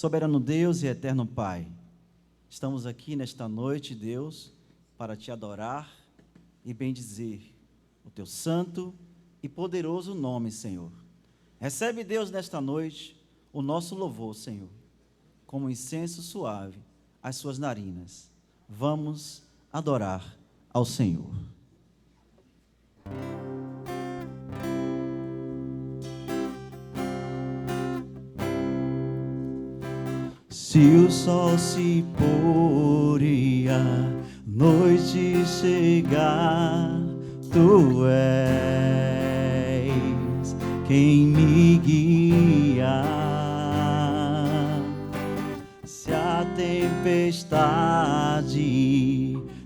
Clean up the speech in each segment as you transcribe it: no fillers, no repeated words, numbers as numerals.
Soberano Deus e eterno Pai, estamos aqui nesta noite, Deus, para te adorar e bendizer o teu santo e poderoso nome, Senhor. Recebe, Deus, nesta noite o nosso louvor, Senhor, como incenso suave às suas narinas. Vamos adorar ao Senhor. Se o sol se pôr e a noite chegar, tu és quem me guia. Se a tempestade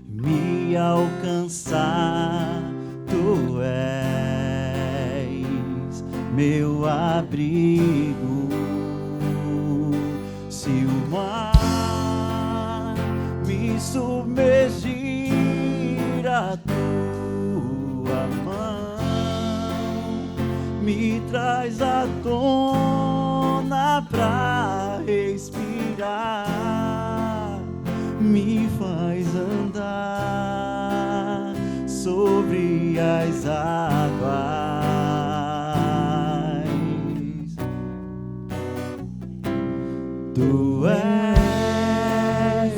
me alcançar, tu és meu abrigo. Se o mar me submergir, a tua mão me traz à tona pra respirar, me faz andar sobre as águas. Tu és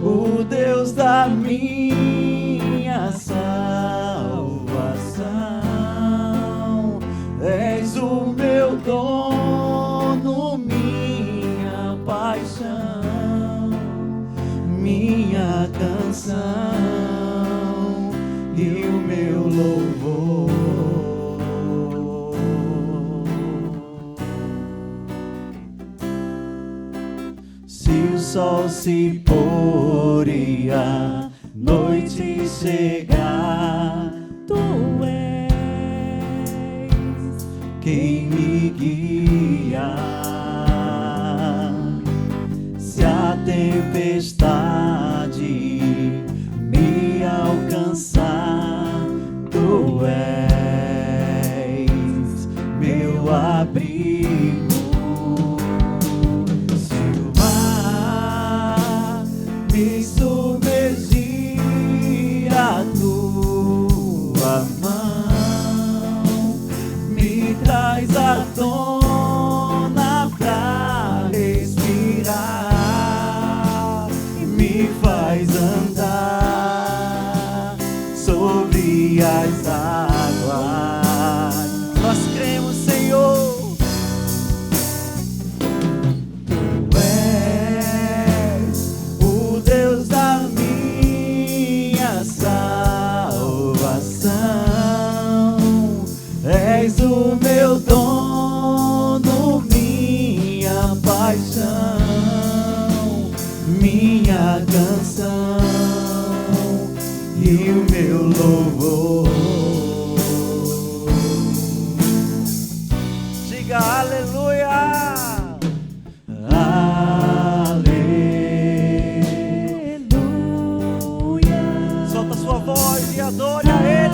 o Deus da minha salvação, és o meu dono, minha paixão, minha canção e o meu louvor. Se o sol se pôr e a noite chegar, tu és quem me guia. Se a tempestade me alcançar, tu és meu abrigo. Me submergir, a tua mão me traz à tona pra respirar e me faz andar sobre as águas. Nós cremos, Senhor. És o meu dono, minha paixão, minha canção e o meu louvor. Diga aleluia! Aleluia! Solta sua voz e adore a Ele.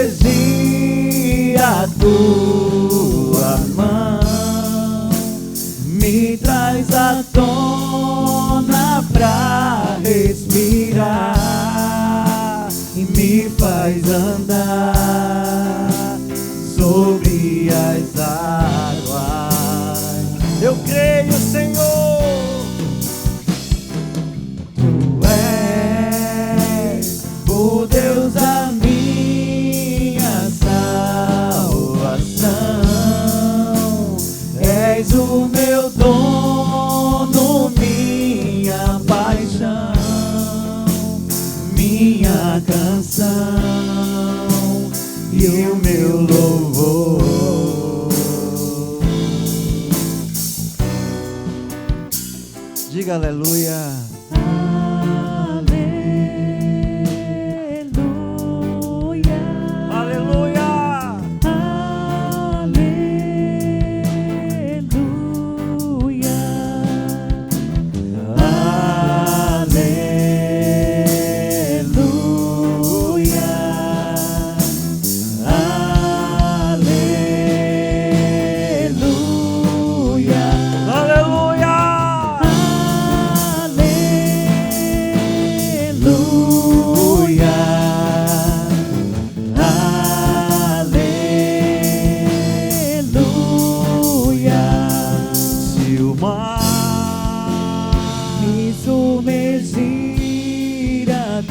Submergir, a tua mão me traz à tona pra respirar e me faz andar sobre as águas. Eu creio, Senhor. Tu és o Deus da minha salvação, és o meu dono, minha paixão, minha canção e o meu louvor. Diga aleluia. Aleluia.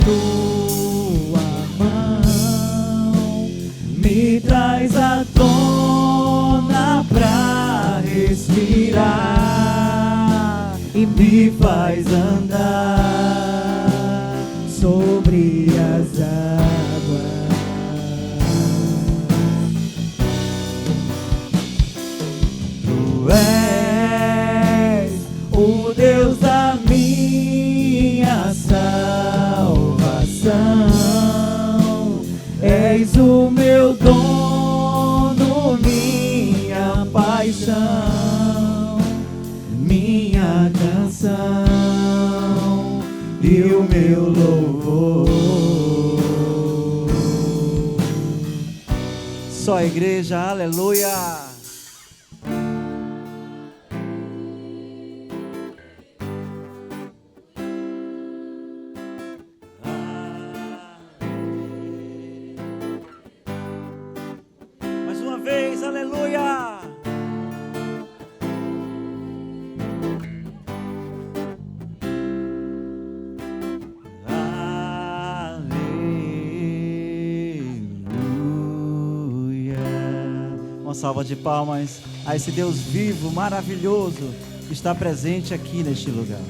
tua mão me traz à tona pra respirar e me faz andar sobre as águas. Tu és o Deus da minha salvação, és o meu dono, minha paixão, minha canção e o meu louvor. Só a igreja, aleluia. Mais uma vez, aleluia. Uma salva de palmas a esse Deus vivo, maravilhoso, que está presente aqui neste lugar.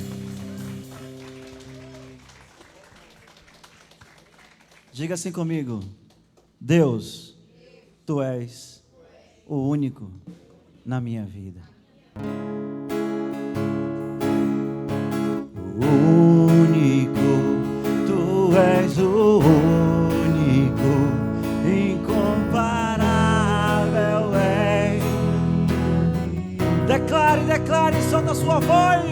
Diga assim comigo: Deus, Tu és o único na minha vida. O único, Tu és o único, incomparável és. Declare, solta a sua voz.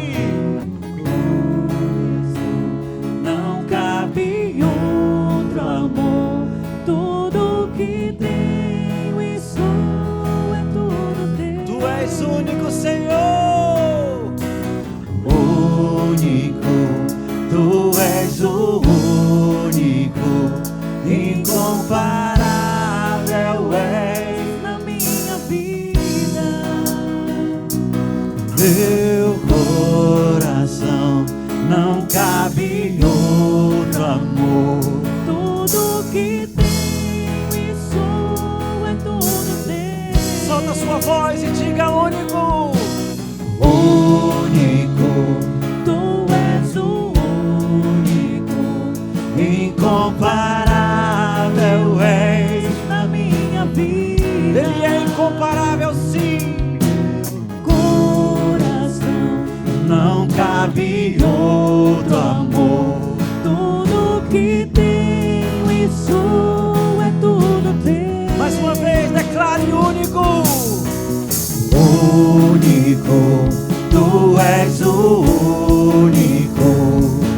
Não cabe outro amor, tudo que tenho e sou é tudo teu. Tu és único, Senhor. Único, tu és o único, incomparável és na minha vida. Meu coração não cabe outro amor, tudo que tenho e sou é tudo teu. Solta a sua voz e diga: único. Único, tu és o único, incomparável és na minha vida. Ele é incomparável, sim. Coração, não cabe outro amor, tudo que tenho e sou é tudo teu. Mais uma vez, declare: único. Único, tu és o único,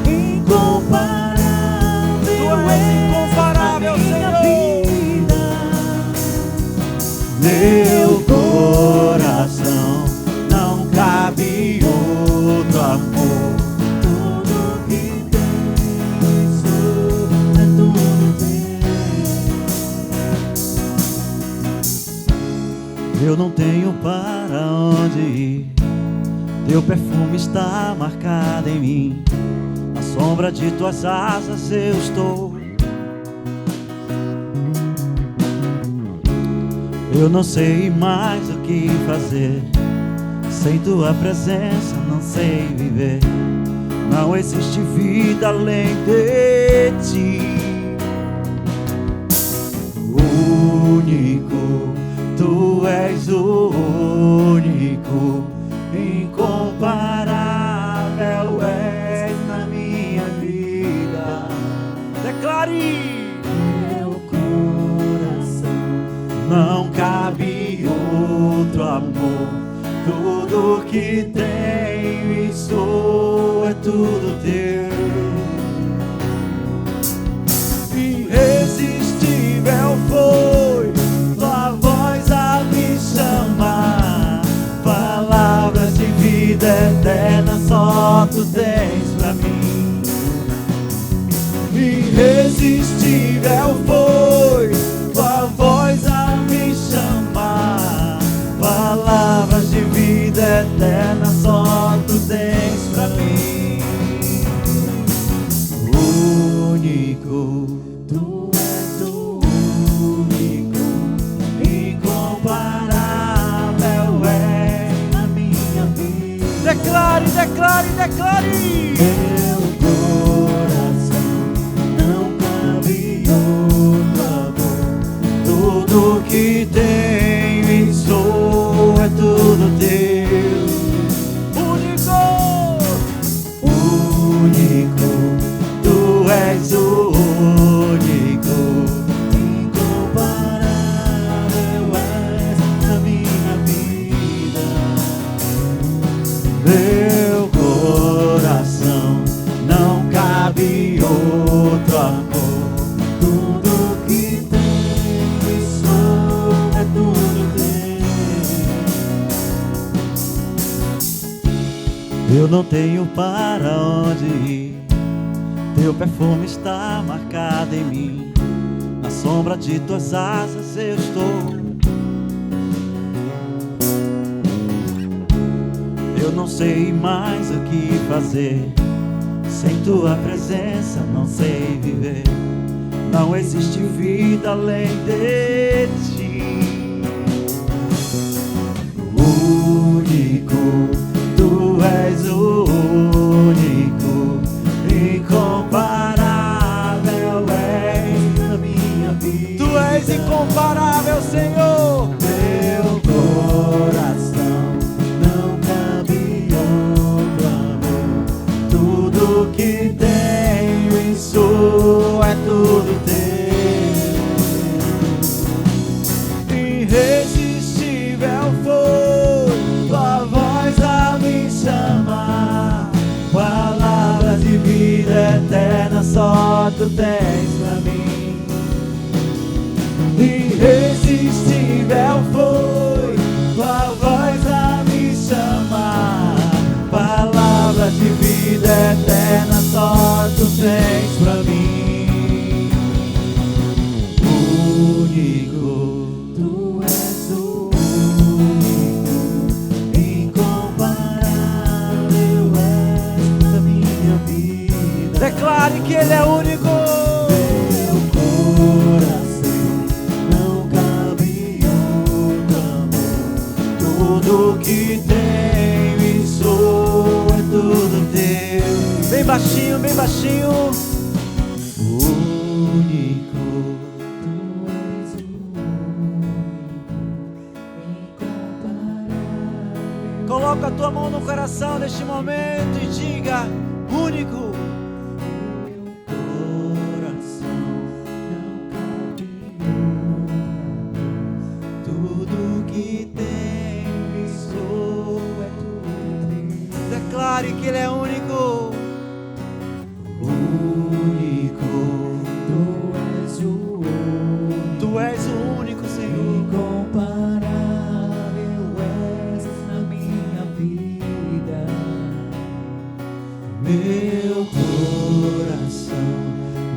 incomparável. Tu és incomparável, Senhor. Meu coração não cabe outro amor, tudo que tenho e sou é tudo teu. Eu não tenho para onde ir, teu perfume está marcado em mim. Na sombra de tuas asas eu estou. Eu não sei mais o que fazer, sem tua presença não sei viver. Não existe vida além de ti. Único, tu és o único, incomparável és na minha vida. Declare. Não cabe outro amor, tudo que tenho e sou é tudo teu. Irresistível foi tua voz a me chamar, palavras de vida eterna só tu tens pra mim. Irresistível foi tua voz a me chamar, palavras de vida eterna só tu tens pra mim. Único, não tenho para onde ir. Teu perfume está marcado em mim. Na sombra de tuas asas eu estou. Eu não sei mais o que fazer. Sem tua presença não sei viver. Não existe vida além de ti. Único, tu és o único, incomparável és na minha vida. Tu és incomparável, Senhor. Teu coração não cabe outro amor. Tudo que tenho e sou é tudo teu. Irresistível foi tua voz a me chamar. Palavras de vida eterna só tu tens pra mim. Irresistível foi tua voz a me chamar. Palavras de vida eterna só tu tens pra mim. Único, tu és o único, incomparável és na minha vida. Declare que Ele é único. Teu coração não cabe outro amor. Tudo que tenho e sou é tudo teu. Bem baixinho, bem baixinho. Único, tu és o único, incomparável. Coloca a tua mão no coração neste momento e diga: único. Coração não cabe outro amor. Tudo que tenho e sou é tudo teu. Declare que Ele é único. Único, tu és o único. Tu és o único, Senhor. Incomparável és na minha vida. Meu coração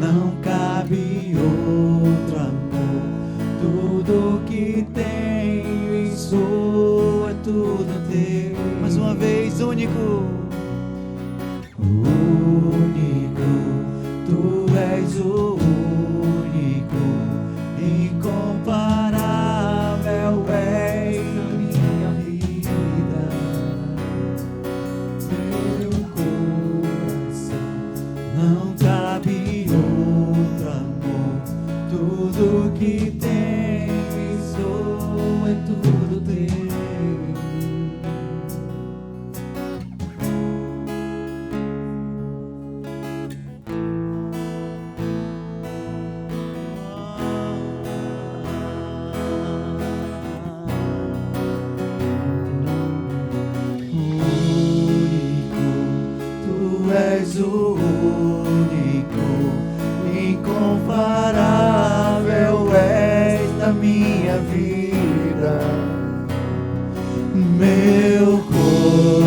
não cabe outro amor. Tudo que tenho e sou é tudo teu. Mais uma vez, único. Único, tu és o único, incomparável és na minha vida. Meu coração não cabe outro amor. Tudo que tenho e sou é tudo teu. És o único, incomparável és na minha vida. Meu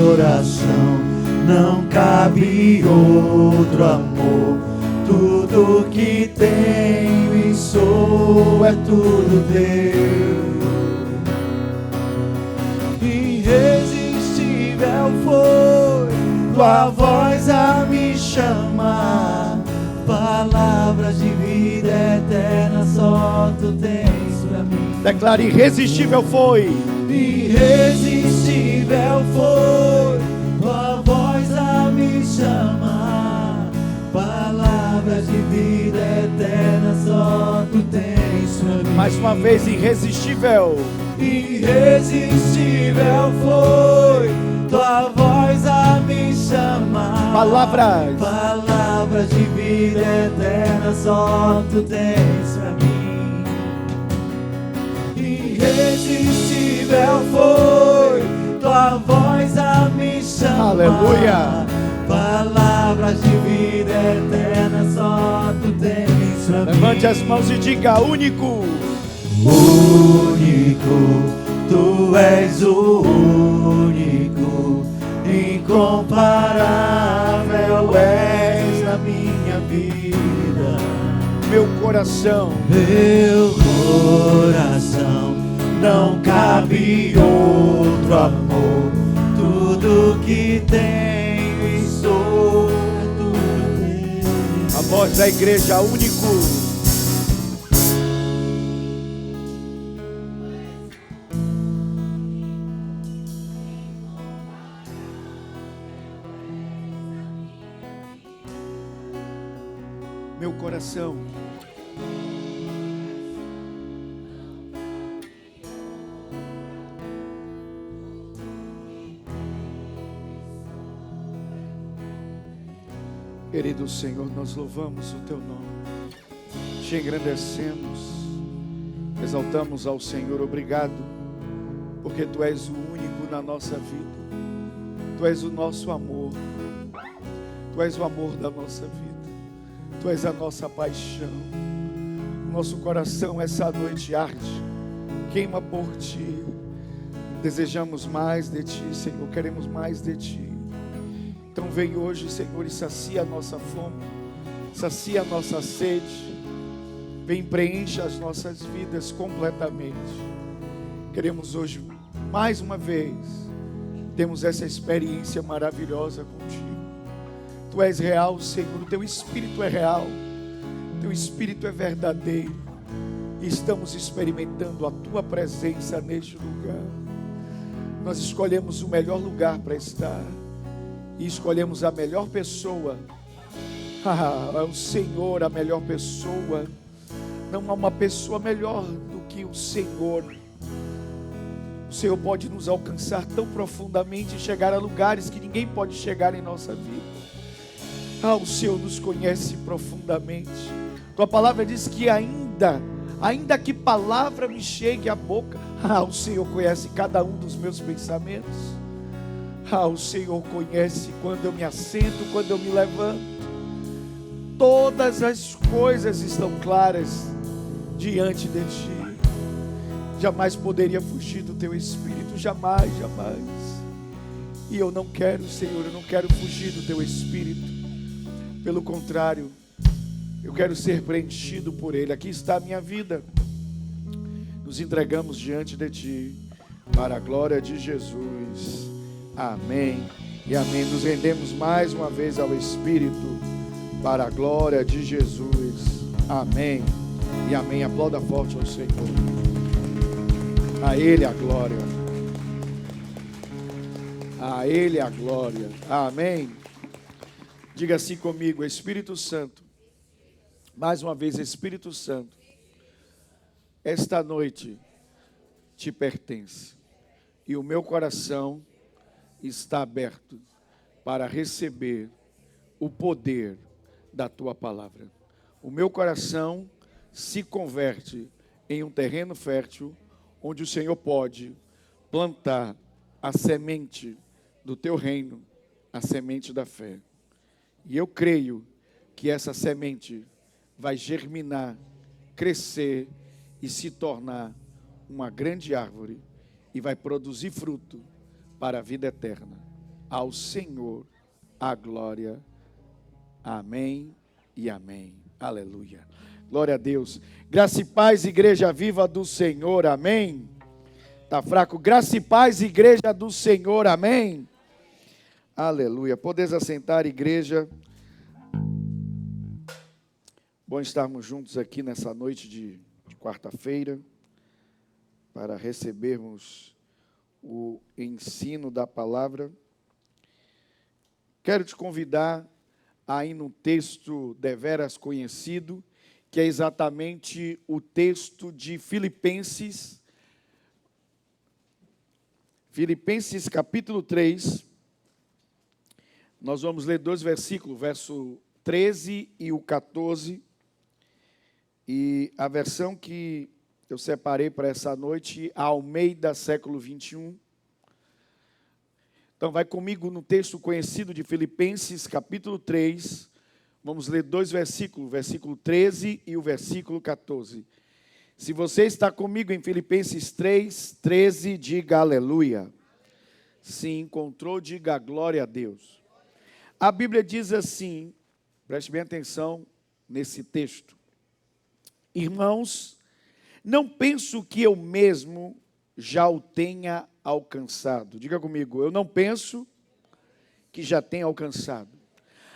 coração não cabe outro amor. Tudo que tenho e sou é tudo teu. Irresistível foi tua voz a me chamar. Palavras de vida eterna só tu tens pra mim. Declare: irresistível foi. Irresistível foi tua voz a me chamar. Palavras de vida eterna só tu tens pra mim. Mais uma vez, irresistível. Irresistível foi tua voz a me chamar. Palavras de vida eterna só tu tens pra mim. Irresistível foi tua voz a me chamar. Aleluia. Palavras de vida eterna só tu tens pra mim. Levante as mãos e diga: único. Único, tu és o único, incomparável és na minha vida. Meu coração não cabe outro amor. Tudo que tenho e sou é tudo teu. A voz da igreja, único. Meu coração querido Senhor, nós louvamos o Teu nome, Te engrandecemos, exaltamos ao Senhor. Obrigado, porque Tu és o único na nossa vida, Tu és o nosso amor, Tu és o amor da nossa vida, Tu és a nossa paixão. Nosso coração essa noite arde, queima por Ti. Desejamos mais de Ti, Senhor, queremos mais de Ti. Então vem hoje, Senhor, e sacia a nossa fome, sacia a nossa sede. Vem, preencha as nossas vidas completamente. Queremos hoje, mais uma vez, temos essa experiência maravilhosa contigo. Tu és real, Senhor, o Teu Espírito é real, Teu Espírito é verdadeiro. E estamos experimentando a Tua presença neste lugar. Nós escolhemos o melhor lugar para estar. E escolhemos a melhor pessoa. É o Senhor a melhor pessoa. Não há uma pessoa melhor do que o Senhor. O Senhor pode nos alcançar tão profundamente e chegar a lugares que ninguém pode chegar em nossa vida. O Senhor nos conhece profundamente. Tua palavra diz que ainda que palavra me chegue à boca, o Senhor conhece cada um dos meus pensamentos. O Senhor conhece quando eu me assento, quando eu me levanto. Todas as coisas estão claras diante de Ti. Jamais poderia fugir do Teu Espírito, jamais, jamais. E eu não quero, Senhor, eu não quero fugir do Teu Espírito. Pelo contrário, eu quero ser preenchido por Ele. Aqui está a minha vida. Nos entregamos diante de Ti, para a glória de Jesus. Amém e amém. Nos rendemos mais uma vez ao Espírito, para a glória de Jesus. Amém e amém. Aplauda forte ao Senhor. A Ele a glória. A Ele a glória. Amém. Diga assim comigo: Espírito Santo. Mais uma vez, Espírito Santo, esta noite Te pertence. E o meu coração está aberto para receber o poder da Tua palavra. O meu coração se converte em um terreno fértil, onde o Senhor pode plantar a semente do Teu reino, a semente da fé. E eu creio que essa semente vai germinar, crescer e se tornar uma grande árvore e vai produzir fruto para a vida eterna. Ao Senhor a glória. Amém e amém. Aleluia. Glória a Deus. Graça e paz, igreja viva do Senhor. Amém. Está fraco? Graça e paz, igreja do Senhor. Amém. Aleluia. Podeis assentar, igreja. Bom estarmos juntos aqui nessa noite de quarta-feira para recebermos o ensino da palavra. Quero te convidar a ir num texto deveras conhecido, que é exatamente o texto de Filipenses. Filipenses capítulo 3. Nós vamos ler 2 versículos, verso 13 e o 14. E a versão que eu separei para essa noite, a Almeida, século 21. Então, vai comigo no texto conhecido de Filipenses, capítulo 3. Vamos ler 2 versículos, versículo 13 e o versículo 14. Se você está comigo em Filipenses 3, 13, diga aleluia. se encontrou, diga glória a Deus. A Bíblia diz assim, preste bem atenção nesse texto. Irmãos, não penso que eu mesmo já o tenha alcançado. Diga comigo, eu não penso que já tenha alcançado.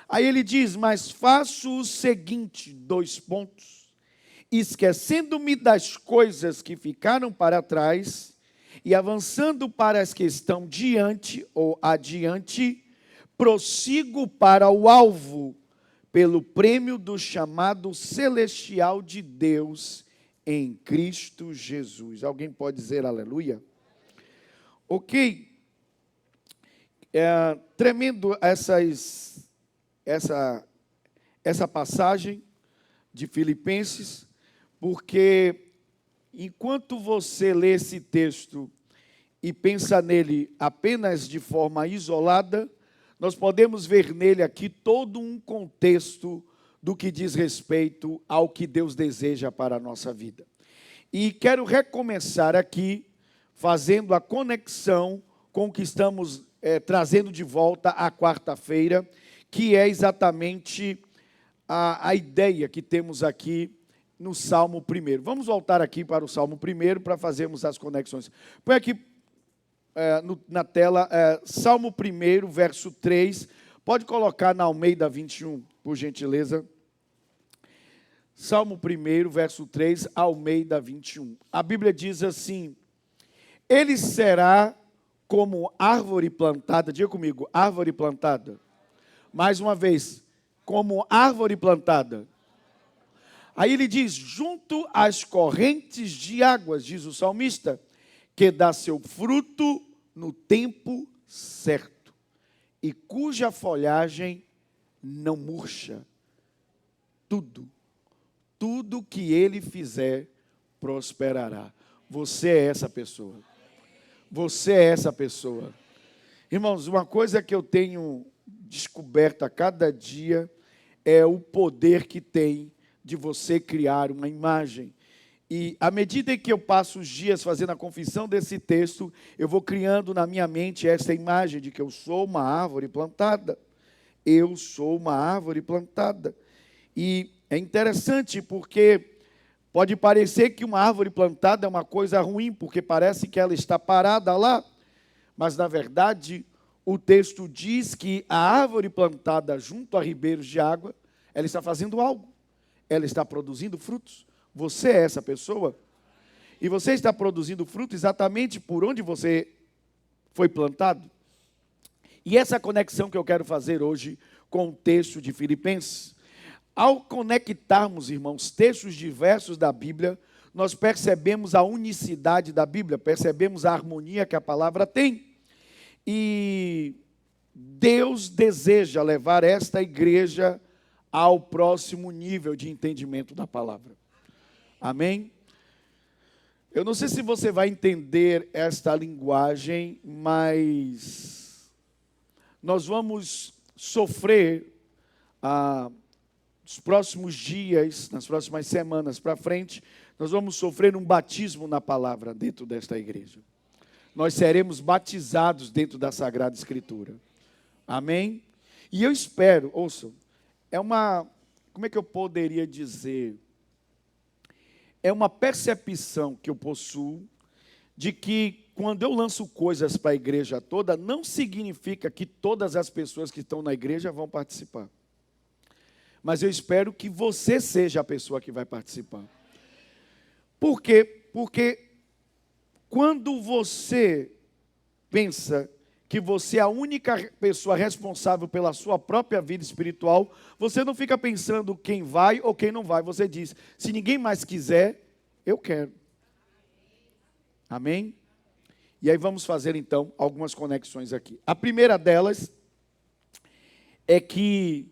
Aí ele diz, mas faço o seguinte, 2 pontos. Esquecendo-me das coisas que ficaram para trás e avançando para as que estão diante ou adiante, prossigo para o alvo, pelo prêmio do chamado celestial de Deus em Cristo Jesus. Alguém pode dizer aleluia? Ok. Tremendo essa passagem de Filipenses, porque enquanto você lê esse texto e pensa nele apenas de forma isolada, nós podemos ver nele aqui todo um contexto do que diz respeito ao que Deus deseja para a nossa vida. E quero recomeçar aqui, fazendo a conexão com o que estamos trazendo de volta à quarta-feira, que é exatamente a ideia que temos aqui no Salmo 1. Vamos voltar aqui para o Salmo 1 para fazermos as conexões. Põe aqui na tela, Salmo 1, verso 3. Pode colocar na Almeida 21, por gentileza. Salmo 1, verso 3, Almeida 21. A Bíblia diz assim: ele será como árvore plantada. Diga comigo, árvore plantada. Mais uma vez, como árvore plantada. Aí ele diz, junto às correntes de águas, diz o salmista, que dá seu fruto no tempo certo, e cuja folhagem não murcha. Tudo que ele fizer prosperará. Você é essa pessoa. Você é essa pessoa. Irmãos, uma coisa que eu tenho descoberto a cada dia é o poder que tem de você criar uma imagem. E à medida que eu passo os dias fazendo a confissão desse texto, eu vou criando na minha mente essa imagem de que eu sou uma árvore plantada. Eu sou uma árvore plantada. E é interessante porque pode parecer que uma árvore plantada é uma coisa ruim, porque parece que ela está parada lá. Mas, na verdade, o texto diz que a árvore plantada junto a ribeiros de água, ela está fazendo algo. Ela está produzindo frutos. Você é essa pessoa. E você está produzindo fruto exatamente por onde você foi plantado. E essa conexão que eu quero fazer hoje com o texto de Filipenses. Ao conectarmos, irmãos, textos diversos da Bíblia, nós percebemos a unicidade da Bíblia, percebemos a harmonia que a palavra tem. E Deus deseja levar esta igreja ao próximo nível de entendimento da palavra. Amém? Eu não sei se você vai entender esta linguagem, mas nós vamos sofrer nos próximos dias, nas próximas semanas para frente, nós vamos sofrer um batismo na palavra dentro desta igreja. Nós seremos batizados dentro da Sagrada Escritura. Amém? E eu espero, ouçam, como é que eu poderia dizer? É uma percepção que eu possuo de que quando eu lanço coisas para a igreja toda, não significa que todas as pessoas que estão na igreja vão participar. Mas eu espero que você seja a pessoa que vai participar. Por quê? Porque quando você pensa que você é a única pessoa responsável pela sua própria vida espiritual, você não fica pensando quem vai ou quem não vai. Você diz, se ninguém mais quiser, eu quero. Amém? E aí vamos fazer então algumas conexões aqui. A primeira delas é que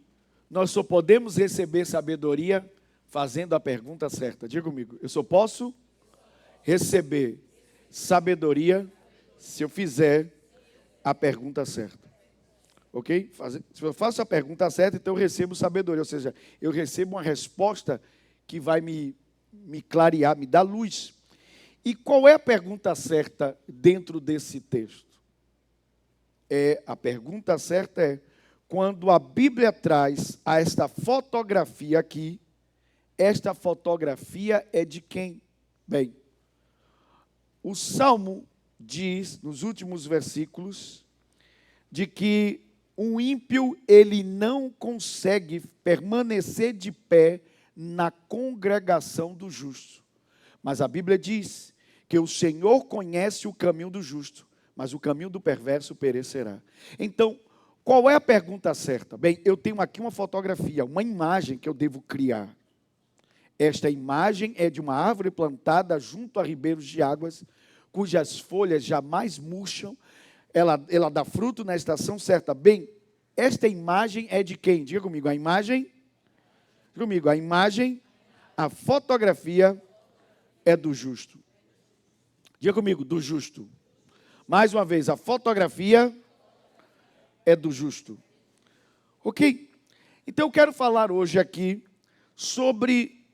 nós só podemos receber sabedoria fazendo a pergunta certa. Diga comigo, eu só posso receber sabedoria se eu fizer a pergunta certa. Ok? Se eu faço a pergunta certa, então eu recebo sabedoria. Ou seja, eu recebo uma resposta que vai me clarear, me dar luz. E qual é a pergunta certa dentro desse texto? a pergunta certa é, quando a Bíblia traz a esta fotografia aqui, esta fotografia é de quem? Bem, o Salmo diz, nos últimos versículos, de que um ímpio, ele não consegue permanecer de pé na congregação do justo. Mas a Bíblia diz que o Senhor conhece o caminho do justo, mas o caminho do perverso perecerá. Então, qual é a pergunta certa? Bem, eu tenho aqui uma fotografia, uma imagem que eu devo criar. Esta imagem é de uma árvore plantada junto a ribeiros de águas, cujas folhas jamais murcham, ela dá fruto na estação certa. Bem, esta imagem é de quem? Diga comigo, a imagem? Diga comigo, a imagem, a fotografia é do justo. Diga comigo, do justo. Mais uma vez, a fotografia é do justo. Ok? Então eu quero falar hoje aqui sobre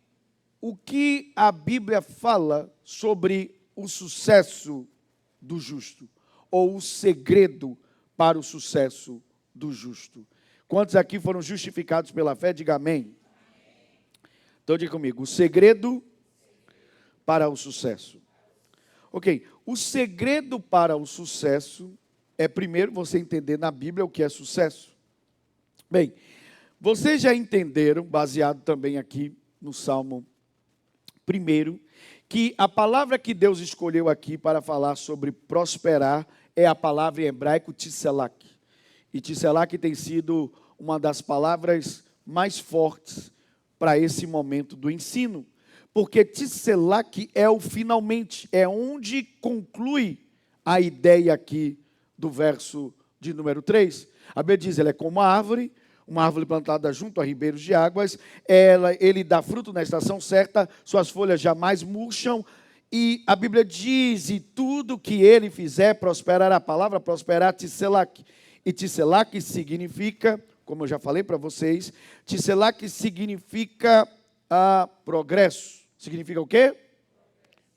o que a Bíblia fala sobre o sucesso do justo, ou o segredo para o sucesso do justo. Quantos aqui foram justificados pela fé? Diga amém. Então diga comigo, o segredo para o sucesso. Ok, o segredo para o sucesso é primeiro você entender na Bíblia o que é sucesso. Bem, vocês já entenderam, baseado também aqui no Salmo 1, que a palavra que Deus escolheu aqui para falar sobre prosperar é a palavra em hebraico tisselak. E tisselak tem sido uma das palavras mais fortes para esse momento do ensino. Porque tisselak é o finalmente, é onde conclui a ideia aqui do verso de número 3. A Bíblia diz, ela é como uma árvore plantada junto a ribeiros de águas, ele dá fruto na estação certa, suas folhas jamais murcham, e a Bíblia diz, e tudo que ele fizer prosperará. A palavra prosperar, tisselak. E tisselak significa, como eu já falei para vocês, tisselak significa progresso. Significa o quê?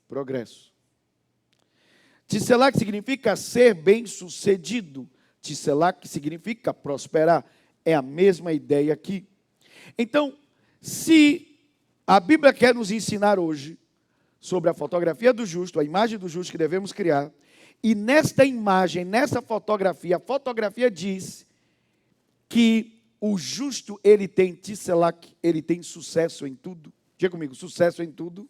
Progresso. Tisselak significa ser bem-sucedido. Tisselak significa prosperar. É a mesma ideia aqui. Então, se a Bíblia quer nos ensinar hoje sobre a fotografia do justo, a imagem do justo que devemos criar, e nesta imagem, nessa fotografia, a fotografia diz que o justo, ele tem tisselak, ele tem sucesso em tudo. Diga comigo, sucesso em tudo.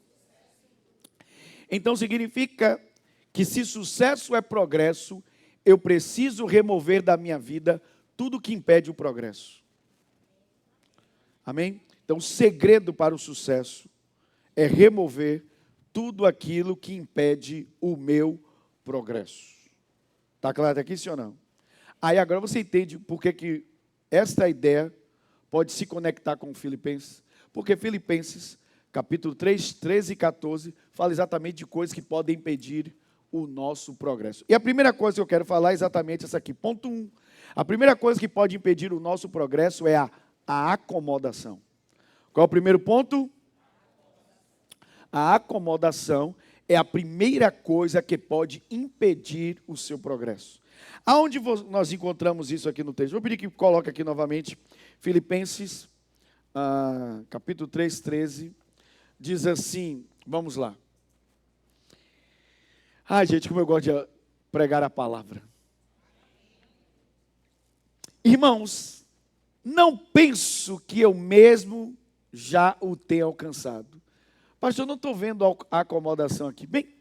Então significa que se sucesso é progresso, eu preciso remover da minha vida tudo que impede o progresso. Amém? Então o segredo para o sucesso é remover tudo aquilo que impede o meu progresso. Está claro aqui, sim ou não? Aí agora você entende por que esta ideia pode se conectar com Filipenses. Porque Filipenses, capítulo 3, 13 e 14, fala exatamente de coisas que podem impedir o nosso progresso. E a primeira coisa que eu quero falar é exatamente essa aqui. Ponto 1. A primeira coisa que pode impedir o nosso progresso é a acomodação. Qual é o primeiro ponto? A acomodação é a primeira coisa que pode impedir o seu progresso. Aonde nós encontramos isso aqui no texto? Vou pedir que coloque aqui novamente, Filipenses, capítulo 3, 13, diz assim, vamos lá. Ai, gente, como eu gosto de pregar a palavra. Irmãos, não penso que eu mesmo já o tenha alcançado. Pastor, eu não estou vendo a acomodação aqui. Bem,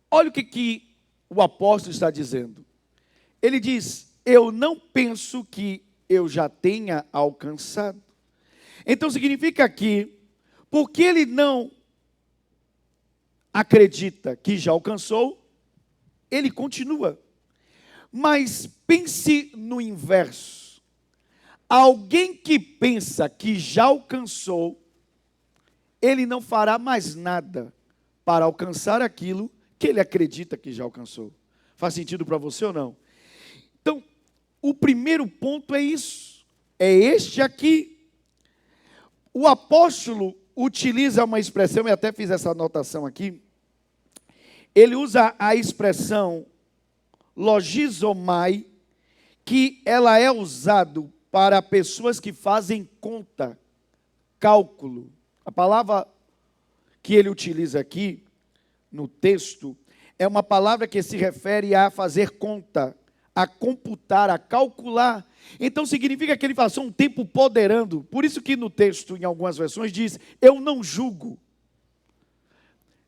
olha o que o apóstolo está dizendo. Ele diz, eu não penso que eu já tenha alcançado. Então significa que, porque ele não acredita que já alcançou, ele continua. Mas pense no inverso. Alguém que pensa que já alcançou, ele não fará mais nada para alcançar aquilo que ele acredita que já alcançou. Faz sentido para você ou não? Então, o primeiro ponto é isso. É este aqui. O apóstolo utiliza uma expressão, eu até fiz essa anotação aqui. Ele usa a expressão logizomai, que ela é usado para pessoas que fazem conta, cálculo. A palavra que ele utiliza aqui no texto é uma palavra que se refere a fazer conta, a computar, a calcular. Então significa que ele passou um tempo ponderando. Por isso que no texto, em algumas versões, diz: eu não julgo.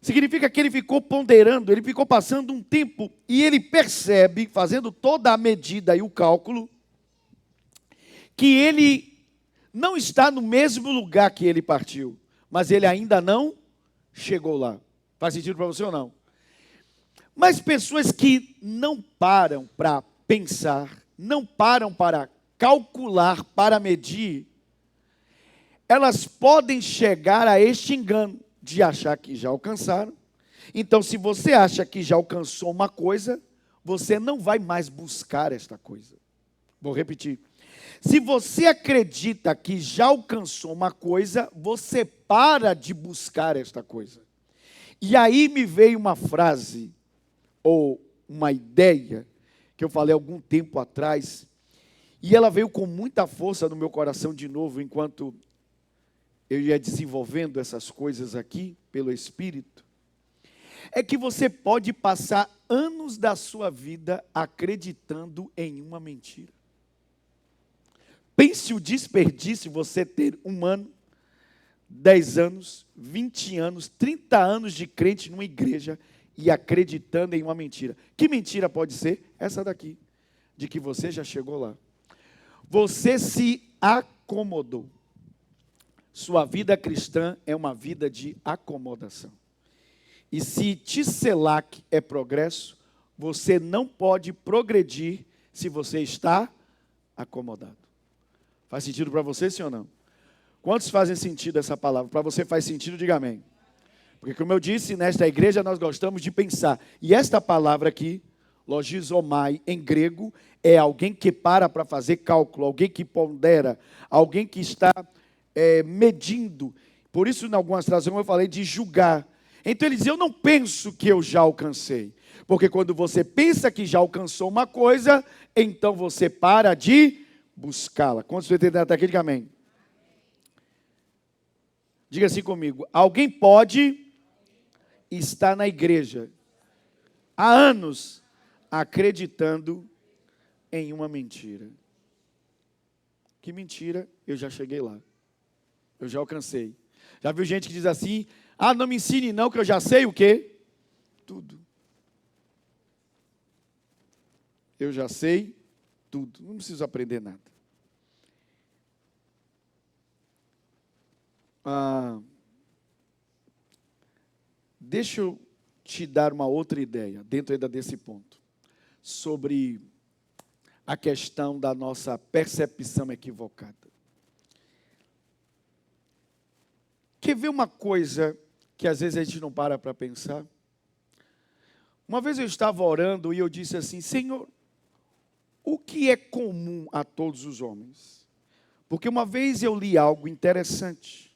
Significa que ele ficou ponderando, ele ficou passando um tempo e ele percebe, fazendo toda a medida e o cálculo, que ele não está no mesmo lugar que ele partiu, mas ele ainda não chegou lá. Faz sentido para você ou não? Mas pessoas que não param para pensar, não param para calcular, para medir, elas podem chegar a este engano de achar que já alcançaram. Então, se você acha que já alcançou uma coisa, você não vai mais buscar esta coisa. Vou repetir. Se você acredita que já alcançou uma coisa, você para de buscar esta coisa. E aí me veio uma frase, ou uma ideia, que eu falei algum tempo atrás, e ela veio com muita força no meu coração de novo, enquanto eu ia desenvolvendo essas coisas aqui, pelo Espírito, é que você pode passar anos da sua vida acreditando em uma mentira. Pense o desperdício você ter 1 ano, 10 anos, 20 anos, 30 anos de crente numa igreja e acreditando em uma mentira. Que mentira pode ser? Essa daqui, de que você já chegou lá. Você se acomodou. Sua vida cristã é uma vida de acomodação. E se Tiselac é progresso, você não pode progredir se você está acomodado. Faz sentido para você, sim ou não? Quantos fazem sentido essa palavra? Para você faz sentido, diga amém. Porque como eu disse, nesta igreja nós gostamos de pensar. E esta palavra aqui, logizomai, em grego, é alguém que para fazer cálculo, alguém que pondera, alguém que está medindo. Por isso, em algumas traduções, eu falei de julgar. Então ele diz: eu não penso que eu já alcancei. Porque quando você pensa que já alcançou uma coisa, então você para de buscá-la. Quantos você entendeu até aqui? Diga amém. Diga assim comigo: alguém pode estar na igreja há anos acreditando em uma mentira. Que mentira? Eu já cheguei lá. Eu já alcancei. Já viu gente que diz assim: ah, não me ensine não, que eu já sei o quê? Tudo. Eu já sei tudo. Não preciso aprender nada. Deixa eu te dar uma outra ideia, dentro ainda desse ponto, sobre a questão da nossa percepção equivocada. Quer ver uma coisa que às vezes a gente não para pensar? Uma vez eu estava orando e eu disse assim: Senhor, o que é comum a todos os homens? Porque uma vez eu li algo interessante.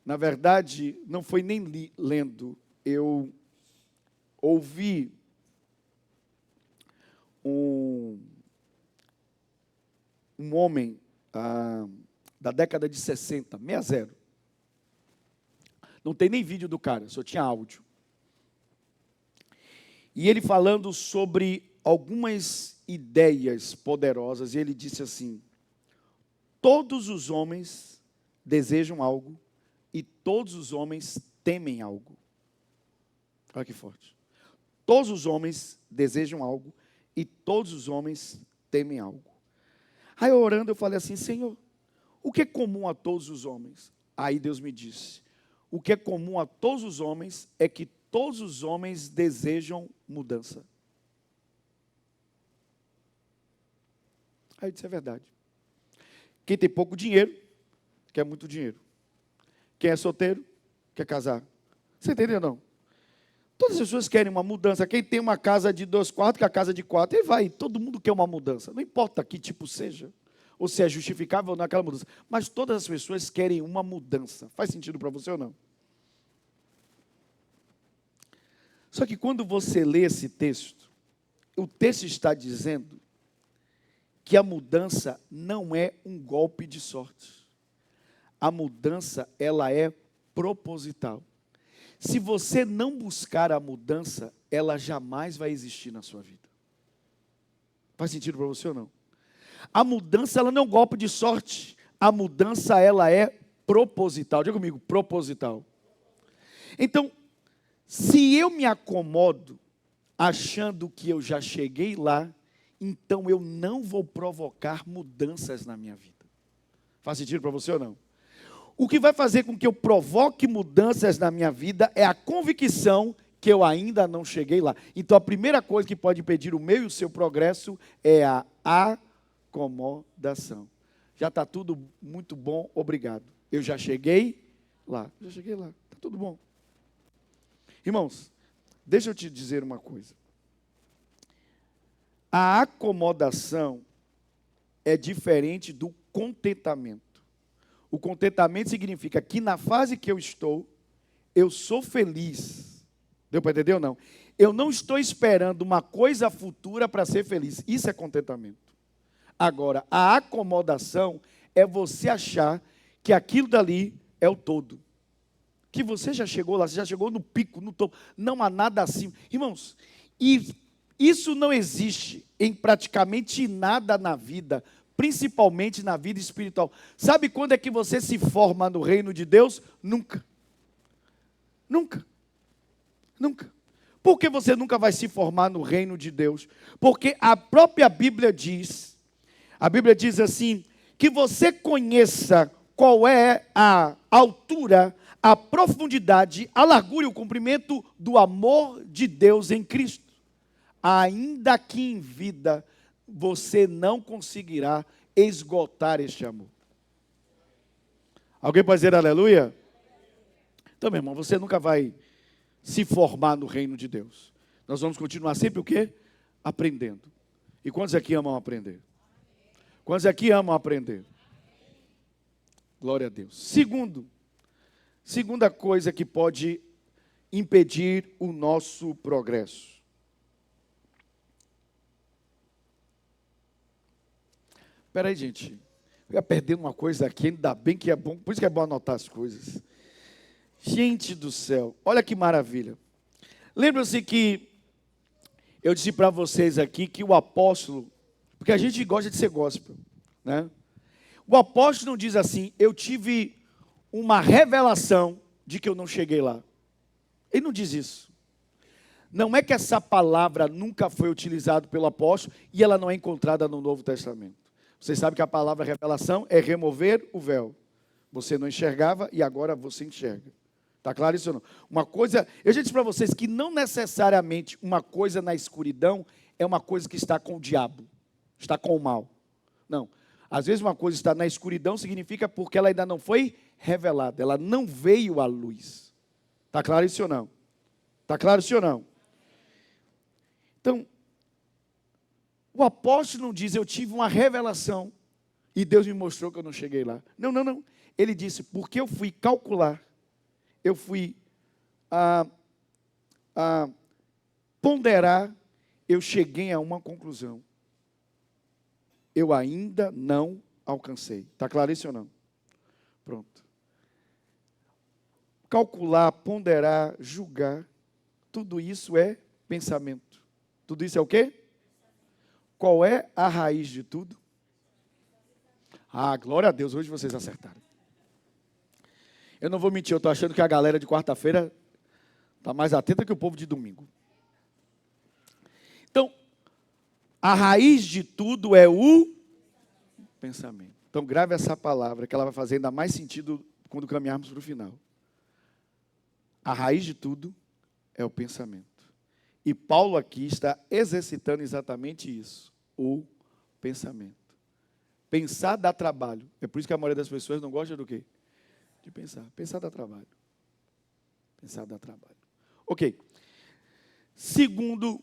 Na verdade, não foi nem lendo, eu ouvi um homem da década de 60, 60. Não tem nem vídeo do cara, só tinha áudio. E ele falando sobre algumas ideias poderosas, e ele disse assim: todos os homens desejam algo e todos os homens temem algo. Olha que forte. Todos os homens desejam algo e todos os homens temem algo. Aí orando eu falei assim: Senhor, o que é comum a todos os homens? Aí Deus me disse: o que é comum a todos os homens é que todos os homens desejam mudança. Aí eu disse: é verdade. Quem tem pouco dinheiro, quer muito dinheiro. Quem é solteiro, quer casar. Você entendeu ou não? Todas as pessoas querem uma mudança. Quem tem uma casa de 2 quartos, quer a casa de 4, e vai. Todo mundo quer uma mudança. Não importa que tipo seja, ou se é justificável ou não aquela mudança. Mas todas as pessoas querem uma mudança. Faz sentido para você ou não? Só que quando você lê esse texto, o texto está dizendo que a mudança não é um golpe de sorte. A mudança, ela é proposital. Se você não buscar a mudança, ela jamais vai existir na sua vida. Faz sentido para você ou não? A mudança, ela não é um golpe de sorte. A mudança, ela é proposital. Diga comigo, proposital. Então, se eu me acomodo achando que eu já cheguei lá, então eu não vou provocar mudanças na minha vida. Faz sentido para você ou não? O que vai fazer com que eu provoque mudanças na minha vida é a convicção que eu ainda não cheguei lá. Então a primeira coisa que pode impedir o meu e o seu progresso é a acomodação. Já está tudo muito bom, obrigado. Eu já cheguei lá. Está tudo bom. Irmãos, deixa eu te dizer uma coisa. A acomodação é diferente do contentamento. O contentamento significa que na fase que eu estou, eu sou feliz. Deu para entender ou não? Eu não estou esperando uma coisa futura para ser feliz. Isso é contentamento. Agora, a acomodação é você achar que aquilo dali é o todo. Que você já chegou lá, você já chegou no pico, no topo. Não há nada acima. Irmãos, e isso não existe em praticamente nada na vida, principalmente na vida espiritual. Sabe quando é que você se forma no reino de Deus? Nunca. Nunca. Nunca. Por que você nunca vai se formar no reino de Deus? Porque a própria Bíblia diz assim, que você conheça qual é a altura, a profundidade, a largura e o comprimento do amor de Deus em Cristo. Ainda que em vida, você não conseguirá esgotar este amor. Alguém pode dizer aleluia? Então, meu irmão, você nunca vai se formar no reino de Deus. Nós vamos continuar sempre o quê? Aprendendo. E quantos aqui amam aprender? Quantos aqui amam aprender? Glória a Deus. Segunda coisa que pode impedir o nosso progresso. Espera aí, gente. Eu ia perdendo uma coisa aqui, ainda bem que é bom. Por isso que é bom anotar as coisas. Gente do céu, olha que maravilha. Lembra-se que eu disse para vocês aqui que o apóstolo, porque a gente gosta de ser gospel, né? O apóstolo não diz assim, eu tive uma revelação de que eu não cheguei lá. Ele não diz isso. Não é que essa palavra nunca foi utilizada pelo apóstolo e ela não é encontrada no Novo Testamento. Vocês sabem que a palavra revelação é remover o véu. Você não enxergava e agora você enxerga. Está claro isso ou não? Uma coisa, eu já disse para vocês que não necessariamente uma coisa na escuridão é uma coisa que está com o diabo, está com o mal. Não. Às vezes uma coisa está na escuridão significa porque ela ainda não foi revelada, ela não veio à luz. Está claro isso ou não? Está claro isso ou não? Então, o apóstolo não diz, eu tive uma revelação e Deus me mostrou que eu não cheguei lá. Não, não, não. Ele disse, porque eu fui calcular, eu fui ponderar, eu cheguei a uma conclusão. Eu ainda não alcancei. Está claro isso ou não? Pronto. Calcular, ponderar, julgar, tudo isso é pensamento. Tudo isso é o quê? Qual é a raiz de tudo? Ah, glória a Deus, hoje vocês acertaram. Eu não vou mentir, eu estou achando que a galera de quarta-feira está mais atenta que o povo de domingo. Então, a raiz de tudo é o pensamento. Então, grave essa palavra, que ela vai fazer ainda mais sentido quando caminharmos para o final. A raiz de tudo é o pensamento. E Paulo aqui está exercitando exatamente isso, o pensamento. Pensar dá trabalho. É por isso que a maioria das pessoas não gosta do quê? De pensar. Pensar dá trabalho. Pensar dá trabalho. Ok. Segundo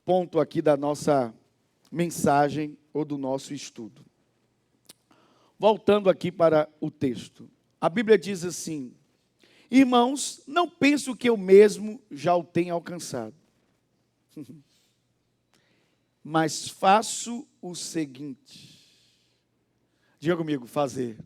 ponto aqui da nossa mensagem ou do nosso estudo. Voltando aqui para o texto. A Bíblia diz assim: irmãos, não penso que eu mesmo já o tenha alcançado. mas faço o seguinte. Diga comigo, fazer.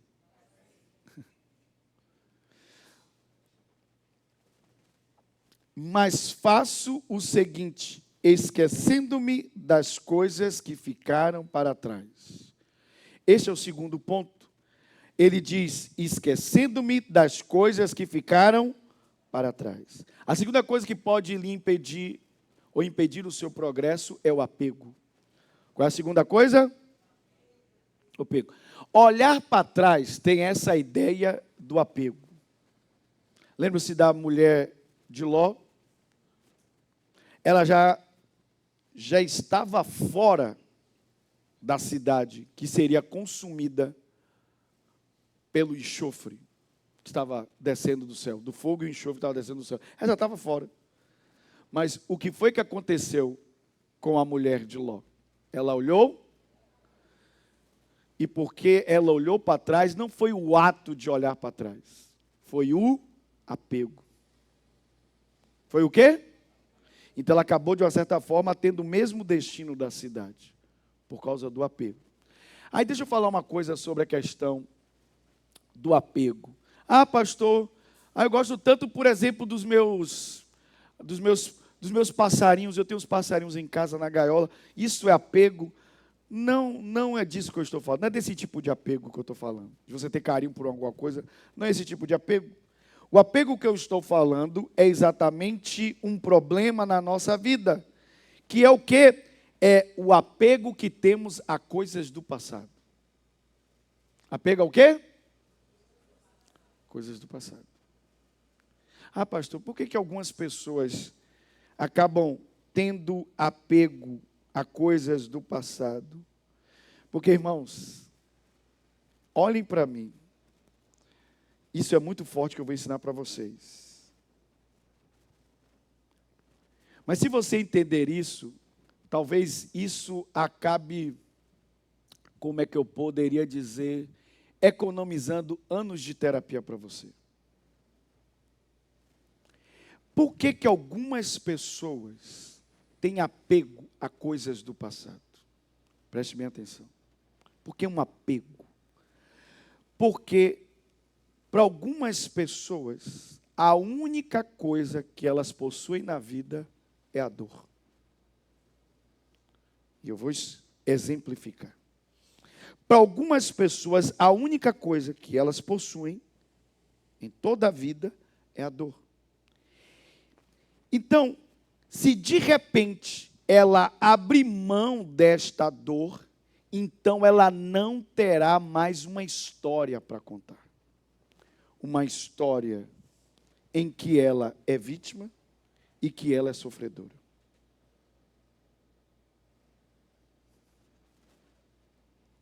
Mas faço o seguinte, esquecendo-me das coisas que ficaram para trás. Este é o segundo ponto. Ele diz, esquecendo-me das coisas que ficaram para trás. A segunda coisa que pode lhe impedir, ou impedir o seu progresso, é o apego. Qual é a segunda coisa? O apego. Olhar para trás tem essa ideia do apego. Lembra-se da mulher de Ló? Ela já estava fora da cidade, que seria consumida pelo enxofre que estava descendo do céu, do fogo e o enxofre que estava descendo do céu. Ela já estava fora. Mas o que foi que aconteceu com a mulher de Ló? Ela olhou, e porque ela olhou para trás, não foi o ato de olhar para trás, foi o apego. Foi o quê? Então ela acabou, de uma certa forma, tendo o mesmo destino da cidade, por causa do apego. Aí deixa eu falar uma coisa sobre a questão do apego. Ah, pastor, eu gosto tanto, por exemplo, dos meus passarinhos. Eu tenho uns passarinhos em casa, na gaiola. Isso é apego? Não é disso que eu estou falando. Não é desse tipo de apego que eu estou falando. De você ter carinho por alguma coisa. Não é esse tipo de apego. O apego que eu estou falando é exatamente um problema na nossa vida. Que é o quê? É o apego que temos a coisas do passado. Apego ao quê? Coisas do passado. Ah, pastor, por que algumas pessoas acabam tendo apego a coisas do passado? Porque, irmãos, olhem para mim. Isso é muito forte que eu vou ensinar para vocês. Mas se você entender isso, talvez isso acabe, como é que eu poderia dizer, economizando anos de terapia para você. Por que algumas pessoas têm apego a coisas do passado? Preste bem atenção. Por que um apego? Porque, para algumas pessoas, a única coisa que elas possuem na vida é a dor. E eu vou exemplificar. Para algumas pessoas, a única coisa que elas possuem em toda a vida é a dor. Então, se de repente ela abrir mão desta dor, então ela não terá mais uma história para contar. Uma história em que ela é vítima e que ela é sofredora.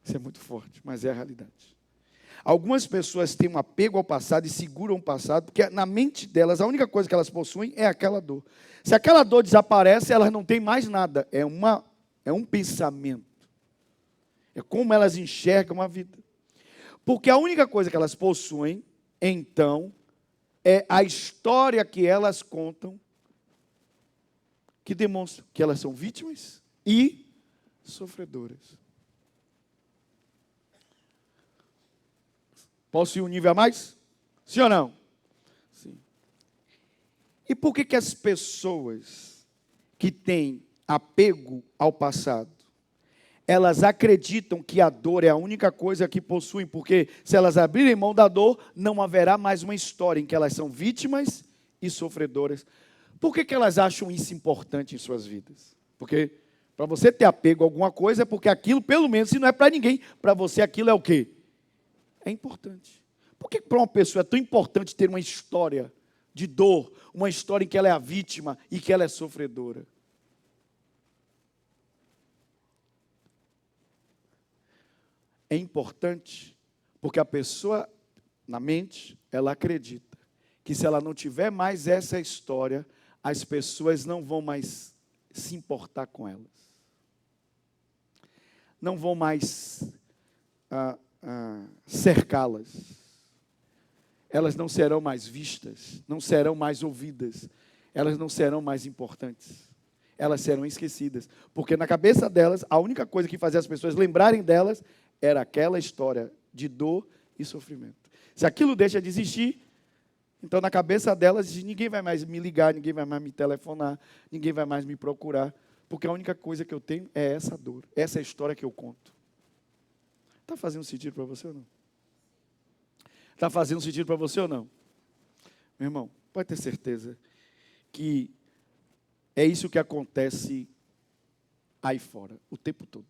Isso é muito forte, mas é a realidade. Algumas pessoas têm um apego ao passado e seguram o passado, porque na mente delas, a única coisa que elas possuem é aquela dor. Se aquela dor desaparece, elas não têm mais nada. É um pensamento. É como elas enxergam a vida. Porque a única coisa que elas possuem, então, é a história que elas contam, que demonstra que elas são vítimas e sofredoras. Posso ir um nível a mais? Sim ou não? Sim. E por que as pessoas que têm apego ao passado, elas acreditam que a dor é a única coisa que possuem, porque se elas abrirem mão da dor, não haverá mais uma história em que elas são vítimas e sofredoras. Por que elas acham isso importante em suas vidas? Porque para você ter apego a alguma coisa, é porque aquilo, pelo menos, se não é para ninguém, para você aquilo é o quê? É importante. Por que para uma pessoa é tão importante ter uma história de dor, uma história em que ela é a vítima e que ela é sofredora? É importante porque a pessoa, na mente, ela acredita que se ela não tiver mais essa história, as pessoas não vão mais se importar com elas. Não vão mais cercá-las. Elas não serão mais vistas, não serão mais ouvidas, elas não serão mais importantes. elas serão esquecidas. Porque na cabeça delas, a única coisa que fazia as pessoas lembrarem delas era aquela história de dor e sofrimento. Se aquilo deixa de existir, então na cabeça delas, ninguém vai mais me ligar, ninguém vai mais me telefonar, ninguém vai mais me procurar, porque a única coisa que eu tenho é essa dor, essa história que eu conto. Está fazendo sentido para você ou não? Está fazendo sentido para você ou não? Meu irmão, pode ter certeza que é isso que acontece aí fora, o tempo todo.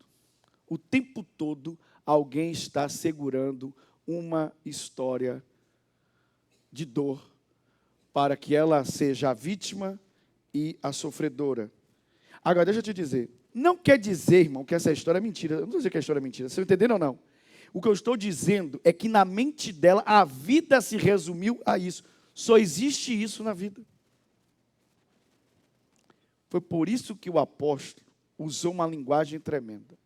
O tempo todo alguém está segurando uma história de dor para que ela seja a vítima e a sofredora. Agora, deixa eu te dizer, não quer dizer, irmão, que essa história é mentira. Eu não estou dizendo que a história é mentira, vocês entenderam ou não? O que eu estou dizendo é que na mente dela a vida se resumiu a isso. Só existe isso na vida. Foi por isso que o apóstolo usou uma linguagem tremenda.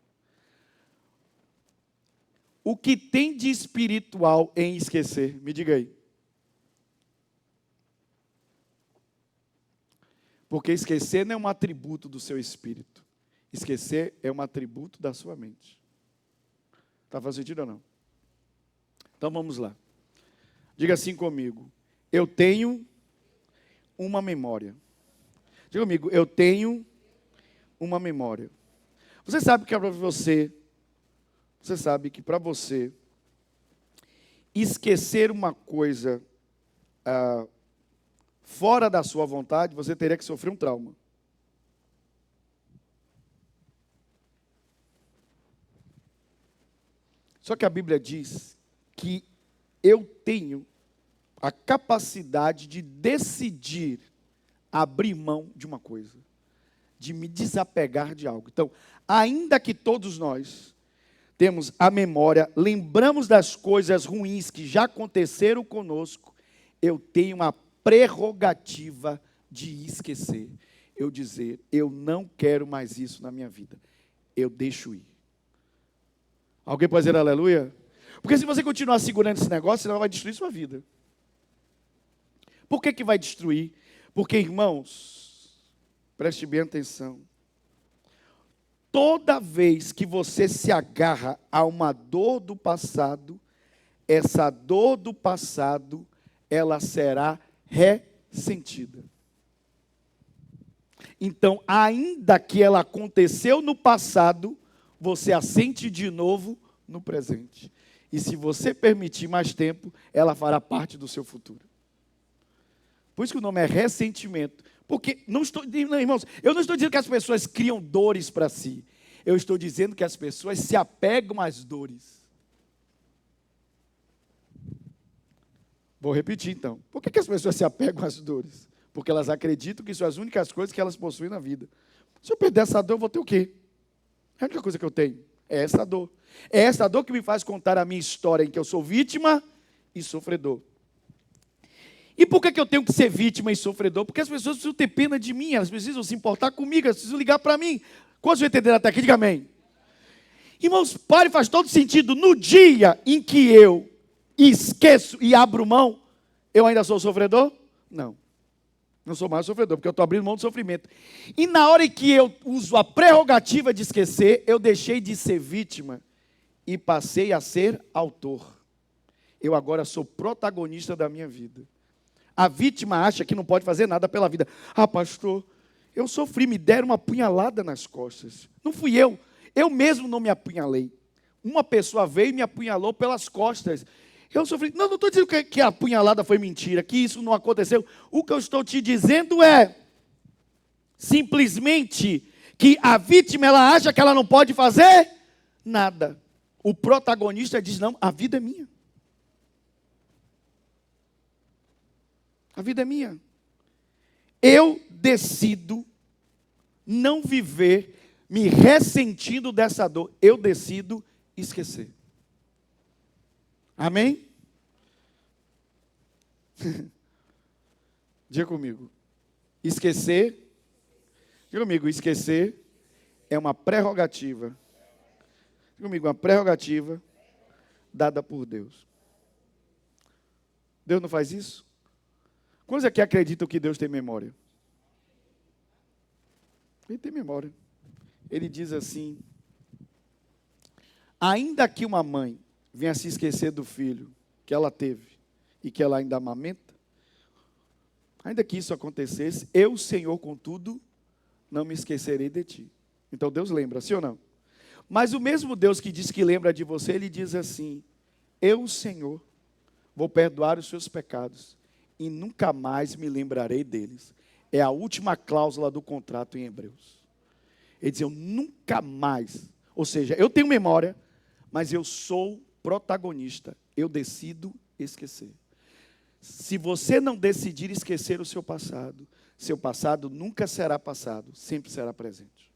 O que tem de espiritual em esquecer? Me diga aí. Porque esquecer não é um atributo do seu espírito. Esquecer é um atributo da sua mente. Está fazendo sentido ou não? Então vamos lá. Diga assim comigo. Eu tenho uma memória. Diga comigo, eu tenho uma memória. Você sabe que para você esquecer uma coisa fora da sua vontade, você teria que sofrer um trauma. Só que a Bíblia diz que eu tenho a capacidade de decidir abrir mão de uma coisa, de me desapegar de algo. Então, ainda que todos nós temos a memória, lembramos das coisas ruins que já aconteceram conosco, eu tenho uma prerrogativa de esquecer. Eu dizer, eu não quero mais isso na minha vida. Eu deixo ir. Alguém pode dizer aleluia? Porque se você continuar segurando esse negócio, senão vai destruir sua vida. Por que vai destruir? Porque, irmãos, preste bem atenção. Toda vez que você se agarra a uma dor do passado, essa dor do passado, ela será ressentida. Então, ainda que ela aconteceu no passado, você a sente de novo no presente. E se você permitir mais tempo, ela fará parte do seu futuro. Por isso que o nome é ressentimento. Porque, irmãos, eu não estou dizendo que as pessoas criam dores para si. Eu estou dizendo que as pessoas se apegam às dores. Vou repetir então. Por que as pessoas se apegam às dores? Porque elas acreditam que são as únicas coisas que elas possuem na vida. Se eu perder essa dor, eu vou ter o quê? É a única coisa que eu tenho. É essa dor. É essa dor que me faz contar a minha história em que eu sou vítima e sofredor. E por que eu tenho que ser vítima e sofredor? Porque as pessoas precisam ter pena de mim, elas precisam se importar comigo, elas precisam ligar para mim. Quantos vão entender até aqui? Diga amém. Irmãos, pare, faz todo sentido. No dia em que eu esqueço e abro mão, eu ainda sou sofredor? Não. Não sou mais sofredor, porque eu estou abrindo mão do sofrimento. E na hora em que eu uso a prerrogativa de esquecer, eu deixei de ser vítima e passei a ser autor. Eu agora sou protagonista da minha vida. A vítima acha que não pode fazer nada pela vida. Ah, pastor, eu sofri, me deram uma punhalada nas costas. Não fui eu. Eu mesmo não me apunhalei. Uma pessoa veio e me apunhalou pelas costas. Eu sofri. Não estou dizendo que a apunhalada foi mentira, que isso não aconteceu. O que eu estou te dizendo é simplesmente que a vítima ela acha que ela não pode fazer nada. O protagonista diz, não, a vida é minha. A vida é minha. Eu decido não viver me ressentindo dessa dor. Eu decido esquecer. Amém? Diga comigo. Esquecer. Diga comigo, esquecer é uma prerrogativa. Diga comigo, uma prerrogativa dada por Deus. Deus não faz isso? Quantos aqui acreditam que Deus tem memória? Ele tem memória. Ele diz assim: ainda que uma mãe venha se esquecer do filho que ela teve e que ela ainda amamenta, ainda que isso acontecesse, eu, Senhor, contudo, não me esquecerei de ti. Então Deus lembra, sim ou não? Mas o mesmo Deus que diz que lembra de você, Ele diz assim: eu, Senhor, vou perdoar os seus pecados e nunca mais me lembrarei deles. É a última cláusula do contrato em Hebreus. Ele diz: eu nunca mais. Ou seja, eu tenho memória, mas eu sou protagonista. Eu decido esquecer. Se você não decidir esquecer o seu passado nunca será passado, sempre será presente.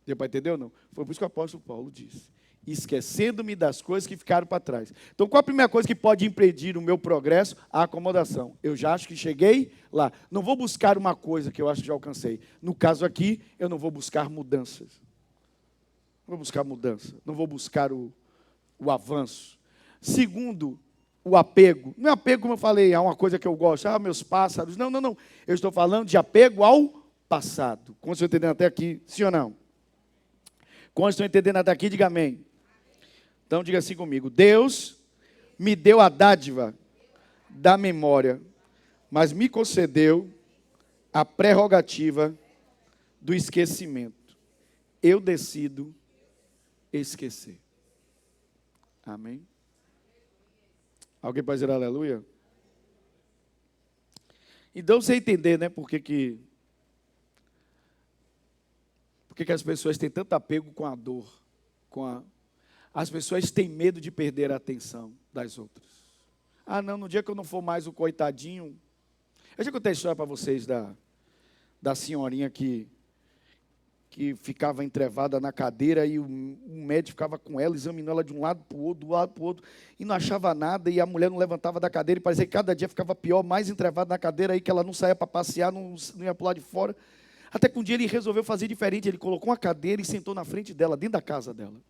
Deu para entender ou não? Foi por isso que o apóstolo Paulo disse: esquecendo-me das coisas que ficaram para trás. Então, qual a primeira coisa que pode impedir o meu progresso? A acomodação. Eu já acho que cheguei lá. Não vou buscar uma coisa que eu acho que já alcancei. No caso aqui, eu não vou buscar mudanças. Não vou buscar mudança. Não vou buscar o avanço. Segundo, o apego. Não é apego, como eu falei, a uma coisa que eu gosto. Ah, meus pássaros. Não, não, não. Eu estou falando de apego ao passado. Como vocês estão entendendo até aqui? Sim ou não? Quando estão entendendo até aqui, diga amém. Então diga assim comigo: Deus me deu a dádiva da memória, mas me concedeu a prerrogativa do esquecimento. Eu decido esquecer. Amém? Alguém pode dizer aleluia? Então você entender, né, por que as pessoas têm tanto apego com a dor, as pessoas têm medo de perder a atenção das outras. Ah, não, no dia que eu não for mais o coitadinho. Eu já contei a história para vocês da senhorinha que ficava entrevada na cadeira e o médico ficava com ela, examinou ela de um lado para o outro, do lado para o outro, e não achava nada, e a mulher não levantava da cadeira, e parecia que cada dia ficava pior, mais entrevada na cadeira, aí que ela não saía para passear, não ia para o lado de fora. Até que um dia ele resolveu fazer diferente, ele colocou uma cadeira e sentou na frente dela, dentro da casa dela.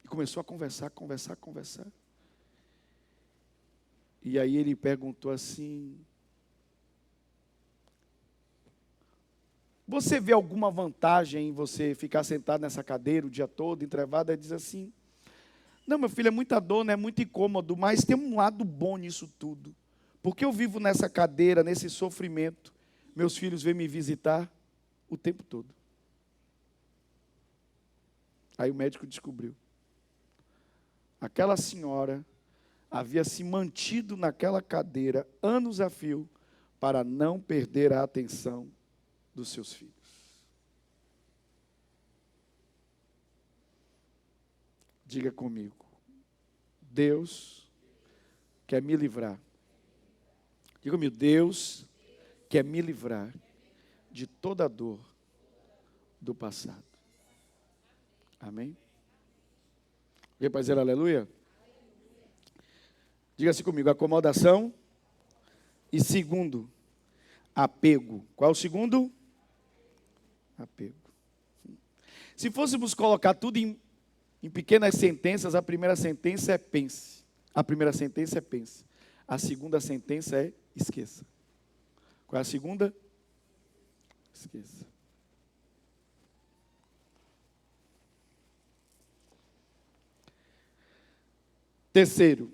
E começou a conversar. E aí ele perguntou assim: você vê alguma vantagem em você ficar sentado nessa cadeira o dia todo, entrevado? Ele diz assim: não, meu filho, é muita dor, é muito incômodo, mas tem um lado bom nisso tudo. Porque eu vivo nessa cadeira, nesse sofrimento, meus filhos vêm me visitar o tempo todo. Aí o médico descobriu. Aquela senhora havia se mantido naquela cadeira anos a fio para não perder a atenção dos seus filhos. Diga comigo: Deus quer me livrar. Diga comigo: Deus quer me livrar de toda a dor do passado. Amém? Alguém pode dizer aleluia? Diga assim comigo: acomodação. E segundo, apego. Qual é o segundo? Apego. Se fôssemos colocar tudo em pequenas sentenças, a primeira sentença é pense. A primeira sentença é pense. A segunda sentença é esqueça. Qual é a segunda? Esqueça. Terceiro,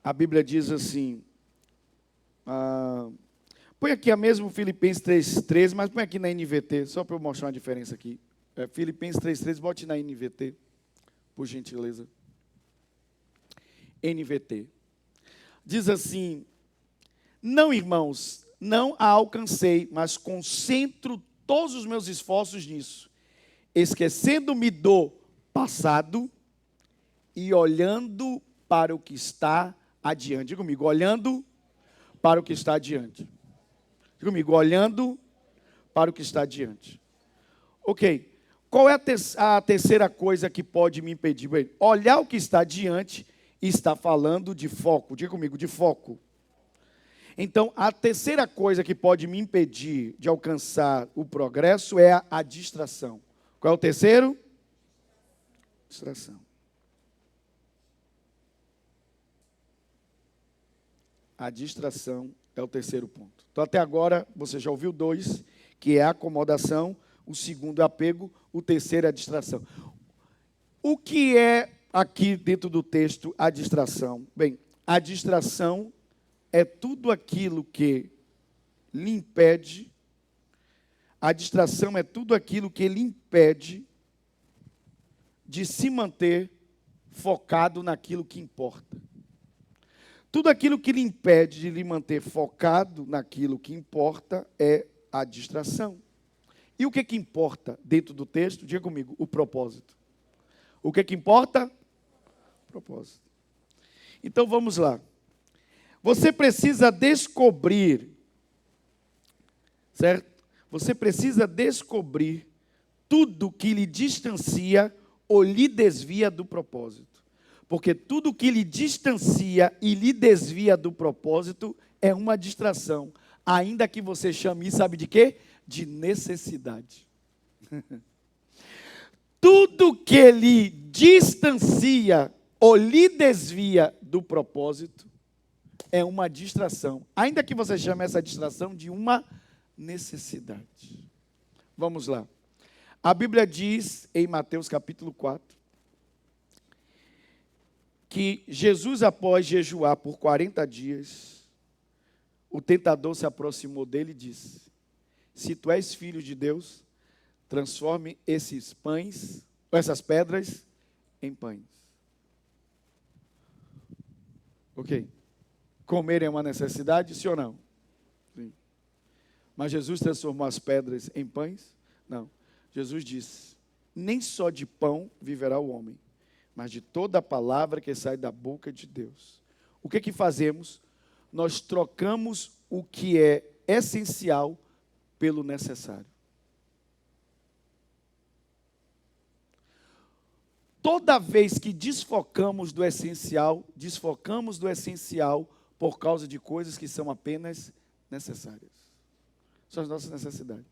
a Bíblia diz assim, põe aqui a mesma Filipenses 3,13, mas põe aqui na NVT, só para eu mostrar uma diferença aqui. Filipenses 3,13, bote na NVT, por gentileza. NVT. Diz assim: não, irmãos, não a alcancei, mas concentro todos os meus esforços nisso, esquecendo-me do passado e olhando para o que está adiante. Diga comigo: olhando para o que está adiante. Diga comigo: olhando para o que está adiante. Ok. Qual é a terceira coisa que pode me impedir? Bem, olhar o que está adiante está falando de foco. Diga comigo: de foco. Então, a terceira coisa que pode me impedir de alcançar o progresso é a distração. Qual é o terceiro? Distração. A distração é o terceiro ponto. Então, até agora, você já ouviu 2, que é a acomodação, o segundo é apego, o terceiro é a distração. O que é, aqui dentro do texto, a distração? Bem, a distração é tudo aquilo que lhe impede, a distração é tudo aquilo que lhe impede de se manter focado naquilo que importa. Tudo aquilo que lhe impede de lhe manter focado naquilo que importa é a distração. E o que importa dentro do texto? Diga comigo, o propósito. O que importa? O propósito. Então vamos lá. Você precisa descobrir, certo? Você precisa descobrir tudo que lhe distancia ou lhe desvia do propósito. Porque tudo que lhe distancia e lhe desvia do propósito é uma distração. Ainda que você chame isso, sabe de quê? De necessidade. Tudo que lhe distancia ou lhe desvia do propósito é uma distração. Ainda que você chame essa distração de uma necessidade. Vamos lá. A Bíblia diz em Mateus capítulo 4, que Jesus, após jejuar por 40 dias, o tentador se aproximou dele e disse: se tu és filho de Deus, transforme esses pães, essas pedras, em pães. Ok. Comer é uma necessidade, sim ou não? Sim. Mas Jesus transformou as pedras em pães? Não. Jesus disse: nem só de pão viverá o homem, mas de toda a palavra que sai da boca de Deus. O que fazemos? Nós trocamos o que é essencial pelo necessário. Toda vez que desfocamos do essencial por causa de coisas que são apenas necessárias. São as nossas necessidades.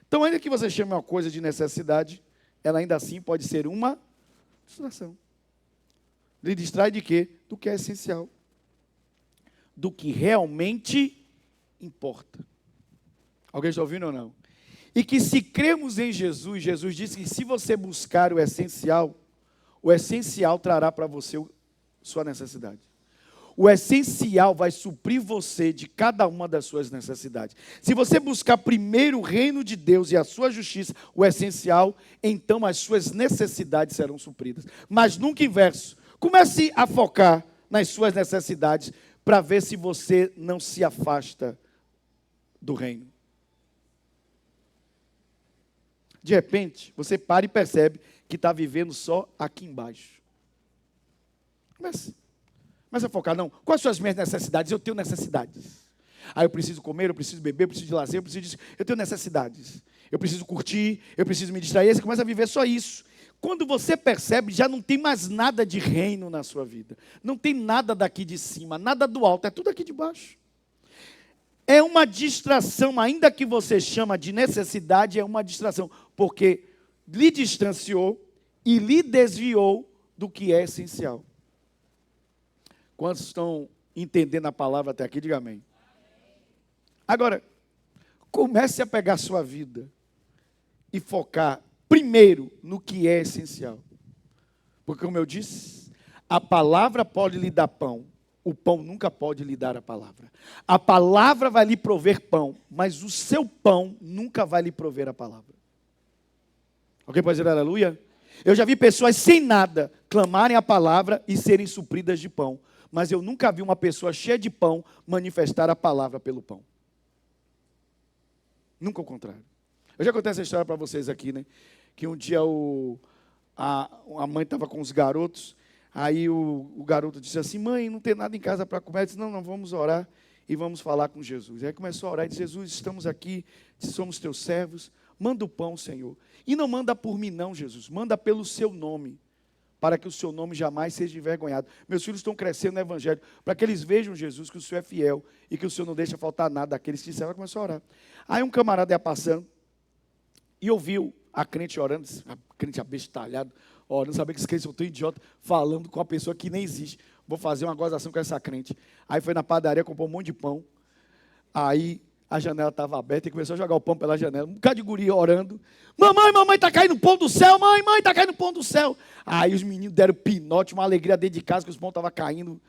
Então, ainda que você chame uma coisa de necessidade, ela ainda assim pode ser uma distração. Lhe distrai de quê? Do que é essencial. Do que realmente importa. Alguém está ouvindo ou não? E que se cremos em Jesus, Jesus disse que se você buscar o essencial trará para você sua necessidade. O essencial vai suprir você de cada uma das suas necessidades. Se você buscar primeiro o reino de Deus e a sua justiça, o essencial, então as suas necessidades serão supridas. Mas nunca inverso. Comece a focar nas suas necessidades para ver se você não se afasta do reino. De repente, você para e percebe que está vivendo só aqui embaixo. Comece a focar, não. Quais são as minhas necessidades? Eu tenho necessidades. Eu preciso comer, eu preciso beber, eu preciso de lazer, eu preciso disso. Eu tenho necessidades. Eu preciso curtir, eu preciso me distrair. Você começa a viver só isso. Quando você percebe, já não tem mais nada de reino na sua vida. Não tem nada daqui de cima, nada do alto, é tudo aqui de baixo. É uma distração, ainda que você chama de necessidade, é uma distração, porque lhe distanciou e lhe desviou do que é essencial. Quantos estão entendendo a palavra até aqui? Diga amém. Agora, comece a pegar a sua vida e focar primeiro no que é essencial. Porque, como eu disse, a palavra pode lhe dar pão, o pão nunca pode lhe dar a palavra. A palavra vai lhe prover pão, mas o seu pão nunca vai lhe prover a palavra. Alguém pode dizer aleluia? Eu já vi pessoas sem nada clamarem a palavra e serem supridas de pão, mas eu nunca vi uma pessoa cheia de pão manifestar a palavra pelo pão. Nunca o contrário. Eu já contei essa história para vocês aqui, né? Que um dia a mãe estava com os garotos. Aí o garoto disse assim: mãe, não tem nada em casa para comer. Ela disse: não, vamos orar e vamos falar com Jesus. Aí começou a orar e disse: Jesus, estamos aqui, somos teus servos, manda o pão, Senhor. E não manda por mim não, Jesus, manda pelo seu nome, para que o seu nome jamais seja envergonhado. Meus filhos estão crescendo no Evangelho, para que eles vejam, Jesus, que o Senhor é fiel e que o Senhor não deixa faltar nada daqueles que disseram. Ela começou a orar. Aí um camarada ia passando e ouviu a crente orando, a crente abestalhado, orando, sabia que esse crente é tão idiota, falando com uma pessoa que nem existe. vou fazer uma gozação com essa crente. Aí foi na padaria, comprou um monte de pão. Aí a janela estava aberta e começou a jogar o pão pela janela. Um bocado de guria orando. Mamãe, está caindo pão do céu. Mãe, está caindo pão do céu. Aí os meninos deram pinote, uma alegria dentro de casa, que os pão estavam caindo.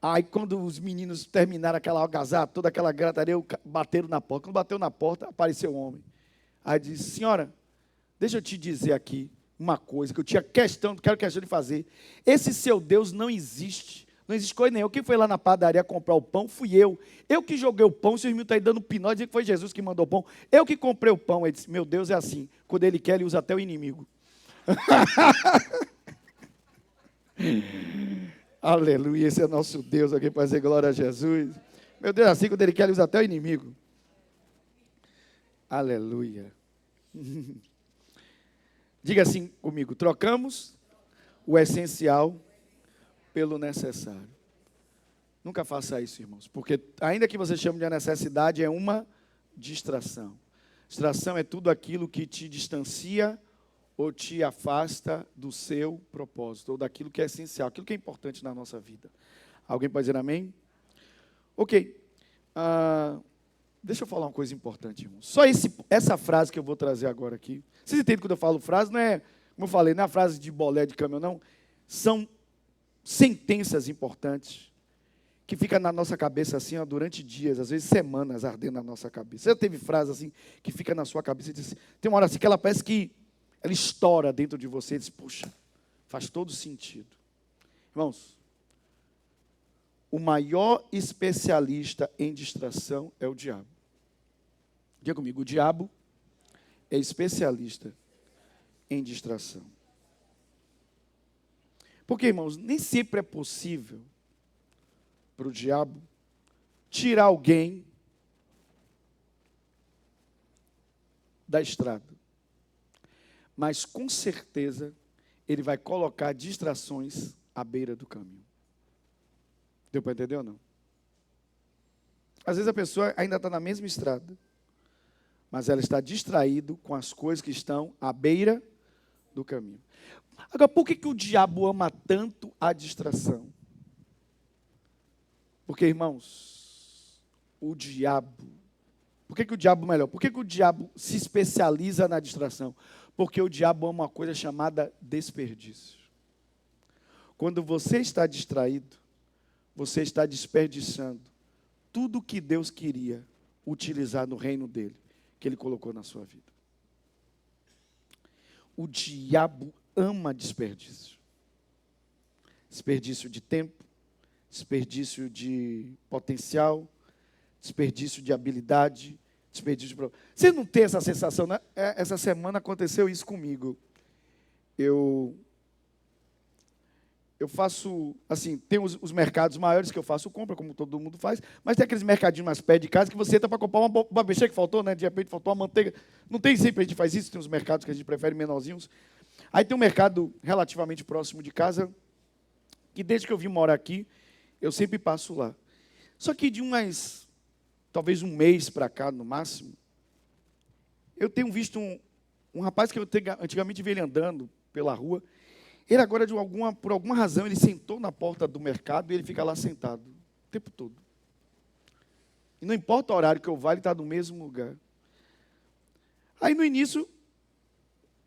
Aí quando os meninos terminaram aquela algazarra, toda aquela grataria, bateram na porta. Quando bateu na porta, apareceu um homem. Aí disse, senhora, deixa eu te dizer aqui uma coisa que eu quero questão de fazer. Esse seu Deus não existe. Não existe coisa nenhuma. Quem foi lá na padaria comprar o pão fui eu. Eu que joguei o pão, seus meninos estão aí dando pinó, dizendo que foi Jesus que mandou o pão. Eu que comprei o pão. Ele disse, meu Deus é assim. Quando ele quer, ele usa até o inimigo. Aleluia, esse é nosso Deus. Alguém pode dizer glória a Jesus. Meu Deus é assim, quando ele quer, ele usa até o inimigo. Aleluia. Diga assim comigo, trocamos o essencial pelo necessário. Nunca faça isso, irmãos, porque ainda que você chame de necessidade, é uma distração. Distração é tudo aquilo que te distancia ou te afasta do seu propósito, ou daquilo que é essencial, aquilo que é importante na nossa vida. Alguém pode dizer amém? Ok. Deixa eu falar uma coisa importante, irmão. Só essa frase que eu vou trazer agora aqui. Vocês entendem quando eu falo frase? Não é, como eu falei, não é a frase de bolé de caminhão, não. São sentenças importantes que ficam na nossa cabeça assim, ó, durante dias, às vezes semanas, ardendo na nossa cabeça. Você já teve frase assim, que fica na sua cabeça e diz assim, tem uma hora assim que ela parece que ela estoura dentro de você e diz, puxa, faz todo sentido. Irmãos, o maior especialista em distração é o diabo. Diga comigo, o diabo é especialista em distração. Porque, irmãos, nem sempre é possível para o diabo tirar alguém da estrada. Mas, com certeza, ele vai colocar distrações à beira do caminho. Deu para entender ou não? Às vezes a pessoa ainda está na mesma estrada, mas ela está distraída com as coisas que estão à beira do caminho. Agora, por que o diabo ama tanto a distração? Porque, irmãos, o diabo... Por que o diabo, melhor? Por que o diabo se especializa na distração? Porque o diabo ama uma coisa chamada desperdício. Quando você está distraído, você está desperdiçando tudo que Deus queria utilizar no reino dele, que ele colocou na sua vida. O diabo ama desperdício. Desperdício de tempo, desperdício de potencial, desperdício de habilidade, desperdício de... Você não tem essa sensação, né? Essa semana aconteceu isso comigo. Eu faço, assim, tem os mercados maiores que eu faço compra, como todo mundo faz, mas tem aqueles mercadinhos mais perto de casa que você entra para comprar uma besteira que faltou, né? De repente faltou uma manteiga. Não tem sempre, a gente faz isso, tem uns mercados que a gente prefere menorzinhos. Aí tem um mercado relativamente próximo de casa, que desde que eu vim morar aqui, eu sempre passo lá. Só que de talvez um mês para cá, no máximo, eu tenho visto um rapaz que eu antigamente via ele andando pela rua. Ele agora, por alguma razão, ele sentou na porta do mercado e ele fica lá sentado o tempo todo. E não importa o horário que eu vá, ele está no mesmo lugar. Aí, no início,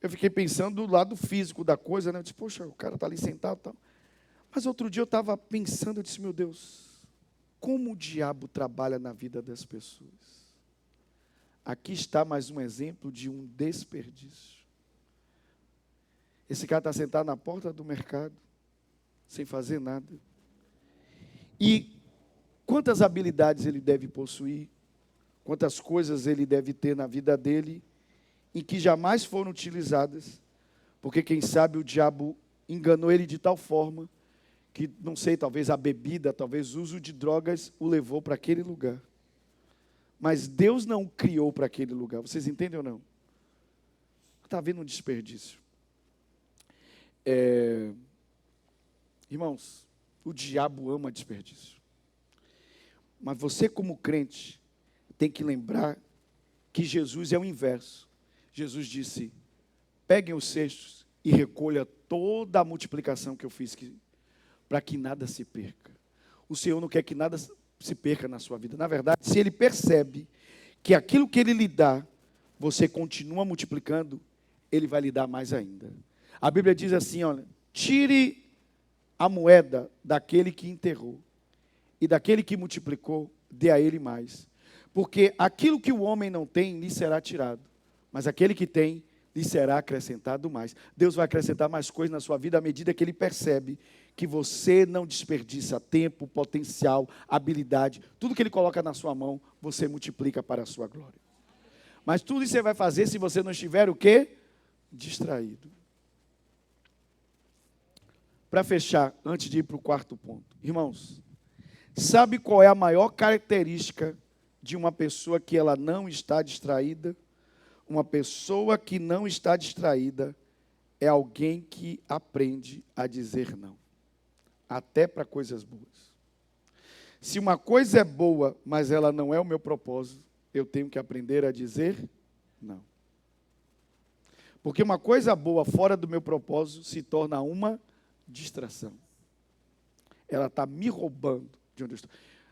eu fiquei pensando do lado físico da coisa, né? Eu disse, poxa, o cara está ali sentado e tal. Mas outro dia eu estava pensando, eu disse, meu Deus, como o diabo trabalha na vida das pessoas. Aqui está mais um exemplo de um desperdício. Esse cara está sentado na porta do mercado, sem fazer nada. E quantas habilidades ele deve possuir, quantas coisas ele deve ter na vida dele, em que jamais foram utilizadas, porque quem sabe o diabo enganou ele de tal forma, que, não sei, talvez a bebida, talvez o uso de drogas o levou para aquele lugar. Mas Deus não o criou para aquele lugar, vocês entendem ou não? Está havendo um desperdício. Irmãos, o diabo ama desperdício. Mas você, como crente, tem que lembrar que Jesus é o inverso. Jesus disse, peguem os cestos e recolha toda a multiplicação que eu fiz. para que nada se perca. O Senhor não quer que nada se perca na sua vida. Na verdade, se Ele percebe que aquilo que Ele lhe dá, você continua multiplicando, Ele vai lhe dar mais ainda. A Bíblia diz assim, olha, tire a moeda daquele que enterrou, e daquele que multiplicou, dê a ele mais. Porque aquilo que o homem não tem, lhe será tirado, mas aquele que tem, lhe será acrescentado mais. Deus vai acrescentar mais coisas na sua vida à medida que Ele percebe que você não desperdiça tempo, potencial, habilidade. Tudo que Ele coloca na sua mão, você multiplica para a sua glória. Mas tudo isso você vai fazer se você não estiver o quê? Distraído. Para fechar, antes de ir para o quarto ponto. Irmãos, sabe qual é a maior característica de uma pessoa que ela não está distraída? Uma pessoa que não está distraída é alguém que aprende a dizer não, até para coisas boas. Se uma coisa é boa, mas ela não é o meu propósito, eu tenho que aprender a dizer não. Porque uma coisa boa fora do meu propósito se torna uma distração. Ela está me roubando de onde eu estou.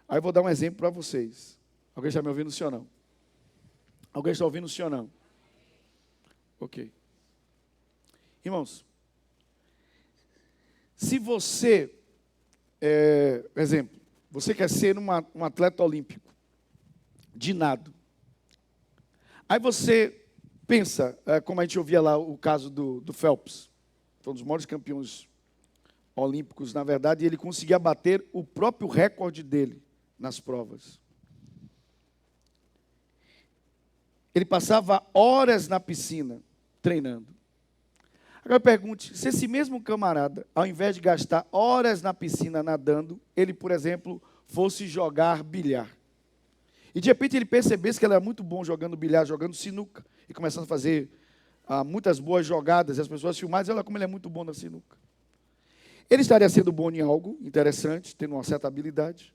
Aí eu vou dar um exemplo para vocês. Alguém está me ouvindo, sim ou não? Alguém está ouvindo, sim ou não? Ok. Irmãos, se você, exemplo, você quer ser um atleta olímpico de nado, aí você pensa, como a gente ouvia lá o caso do Phelps, foi um dos maiores campeões olímpicos, na verdade, e ele conseguia bater o próprio recorde dele nas provas. Ele passava horas na piscina, treinando. Agora pergunte, se esse mesmo camarada, ao invés de gastar horas na piscina nadando, ele, por exemplo, fosse jogar bilhar. E de repente ele percebesse que ele era muito bom jogando bilhar, jogando sinuca, e começando a fazer muitas boas jogadas, e as pessoas filmavam, olha como ele é muito bom na sinuca. Ele estaria sendo bom em algo interessante, tendo uma certa habilidade.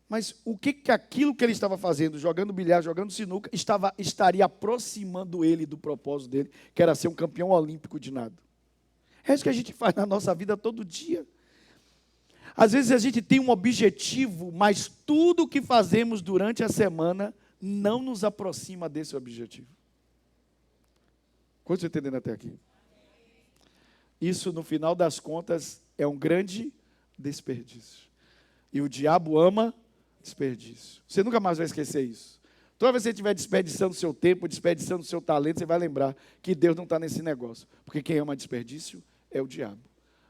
Mas o que aquilo que ele estava fazendo, jogando bilhar, jogando sinuca, estaria aproximando ele do propósito dele, que era ser um campeão olímpico de nado? É isso que a gente faz na nossa vida todo dia. Às vezes a gente tem um objetivo, mas tudo o que fazemos durante a semana não nos aproxima desse objetivo. Quantos estão entendendo até aqui? Isso, no final das contas, é um grande desperdício. E o diabo ama desperdício. Você nunca mais vai esquecer isso. Toda vez que você estiver desperdiçando seu tempo, desperdiçando seu talento, você vai lembrar que Deus não está nesse negócio. Porque quem ama desperdício é o diabo.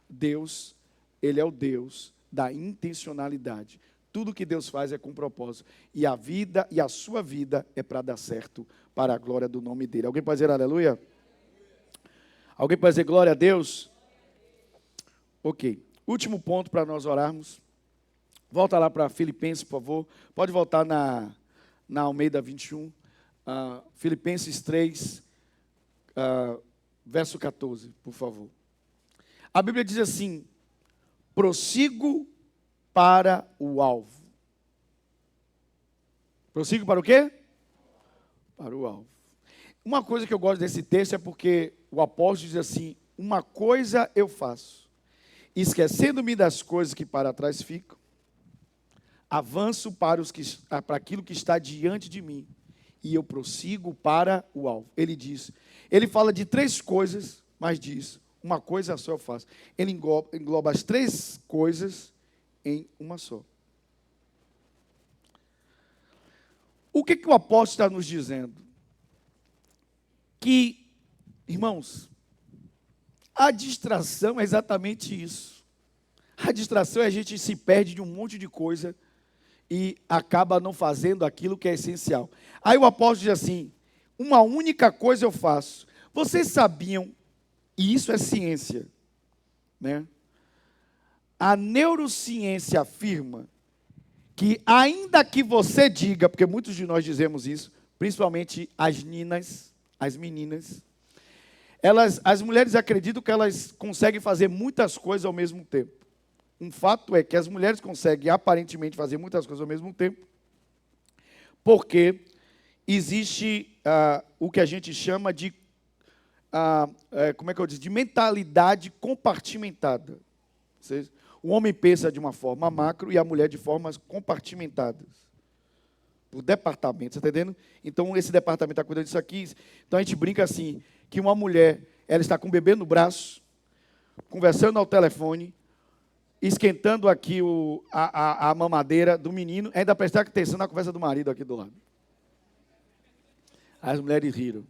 Deus, Ele é o Deus da intencionalidade. Tudo que Deus faz é com propósito. E a vida e a sua vida é para dar certo, para a glória do nome dEle. Alguém pode dizer aleluia? Alguém pode dizer glória a Deus? Ok. Último ponto para nós orarmos. Volta lá para Filipenses, por favor. Pode voltar na Almeida 21. Filipenses 3, verso 14, por favor. A Bíblia diz assim: prossigo para o alvo. Prossigo para o quê? Para o alvo. Uma coisa que eu gosto desse texto é porque o apóstolo diz assim: uma coisa eu faço, esquecendo-me das coisas que para trás ficam, avanço para aquilo que está diante de mim, e eu prossigo para o alvo. Ele fala de três coisas, mas diz: uma coisa só eu faço. Ele engloba as três coisas em uma só. O que o apóstolo está nos dizendo? Que, irmãos, a distração é exatamente isso. A distração é a gente se perde de um monte de coisa e acaba não fazendo aquilo que é essencial. Aí o apóstolo diz assim: uma única coisa eu faço. Vocês sabiam, e isso é ciência, né? A neurociência afirma que ainda que você diga, porque muitos de nós dizemos isso, principalmente as meninas, as mulheres acreditam que elas conseguem fazer muitas coisas ao mesmo tempo. Um fato é que as mulheres conseguem aparentemente fazer muitas coisas ao mesmo tempo, porque existe o que a gente chama de, de mentalidade compartimentada. O homem pensa de uma forma macro e a mulher de formas compartimentadas. Por departamento, você está entendendo? Então, esse departamento está cuidando disso aqui. Então, a gente brinca assim, que uma mulher, ela está com o bebê no braço, conversando ao telefone, esquentando aqui a mamadeira do menino, ainda prestar atenção na conversa do marido aqui do lado. As mulheres riram.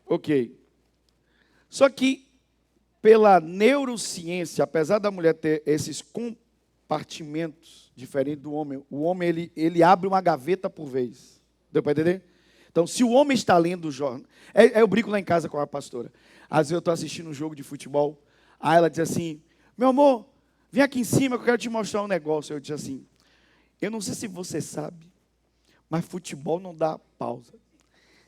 Ok. Só que, pela neurociência, apesar da mulher ter esses compartimentos diferentes do homem, o homem ele abre uma gaveta por vez. Deu para entender? Então, se o homem está lendo o jornal... Eu brinco lá em casa com a pastora. Às vezes eu estou assistindo um jogo de futebol, aí ela diz assim, meu amor, vem aqui em cima que eu quero te mostrar um negócio. Eu disse assim, eu não sei se você sabe, mas futebol não dá pausa.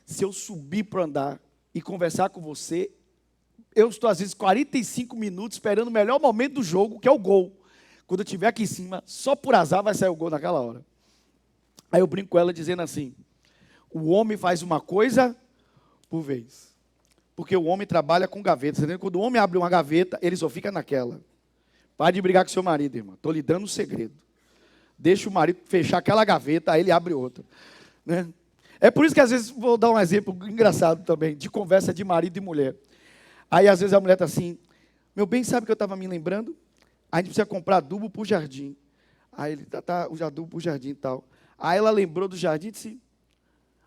Se eu subir para andar e conversar com você, eu estou às vezes 45 minutos esperando o melhor momento do jogo, que é o gol. Quando eu estiver aqui em cima, só por azar vai sair o gol naquela hora. Aí eu brinco com ela dizendo assim, o homem faz uma coisa por vez. Porque o homem trabalha com gavetas. Entendeu? Quando o homem abre uma gaveta, ele só fica naquela. Pare de brigar com seu marido, irmão. Estou lhe dando um segredo. Deixa o marido fechar aquela gaveta, aí ele abre outra. Né? É por isso que às vezes, vou dar um exemplo engraçado também, de conversa de marido e mulher. Aí às vezes a mulher está assim, meu bem, sabe que eu estava me lembrando? A gente precisa comprar adubo para o jardim. Aí ele, tá, o adubo para o jardim e tal. Aí ela lembrou do jardim e disse,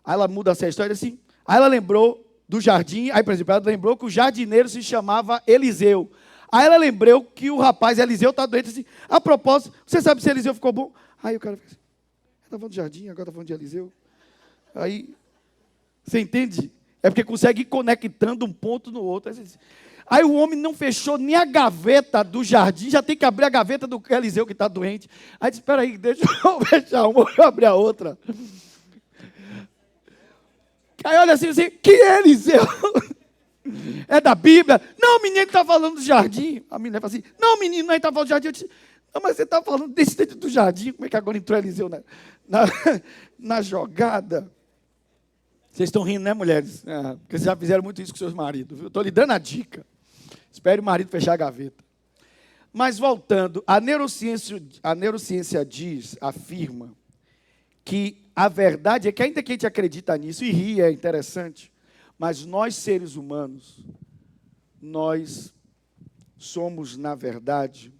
aí ela muda essa história assim, aí ela lembrou do jardim, aí por exemplo, ela lembrou que o jardineiro se chamava Eliseu. Aí ela lembrou que o rapaz Eliseu está doente, assim, a propósito, você sabe se Eliseu ficou bom? Aí o cara fica assim, está falando de jardim, agora está falando de Eliseu. Aí, você entende? É porque consegue ir conectando um ponto no outro. Aí o homem não fechou nem a gaveta do jardim, já tem que abrir a gaveta do Eliseu que está doente. Aí disse, espera aí, deixa eu fechar uma, eu abrir a outra. Aí olha assim, que Eliseu? É da Bíblia? Não, o menino está falando do jardim. A menina fala assim, não, menino, não está falando do jardim. Eu disse, não, mas você está falando desse dentro do jardim. Como é que agora entrou Eliseu na jogada? Vocês estão rindo, né, mulheres? Porque vocês já fizeram muito isso com seus maridos. Estou lhe dando a dica. Espere o marido fechar a gaveta. Mas voltando, a neurociência afirma que a verdade é que ainda que a gente acredita nisso, e ri, é interessante, mas nós, seres humanos, nós somos, na verdade,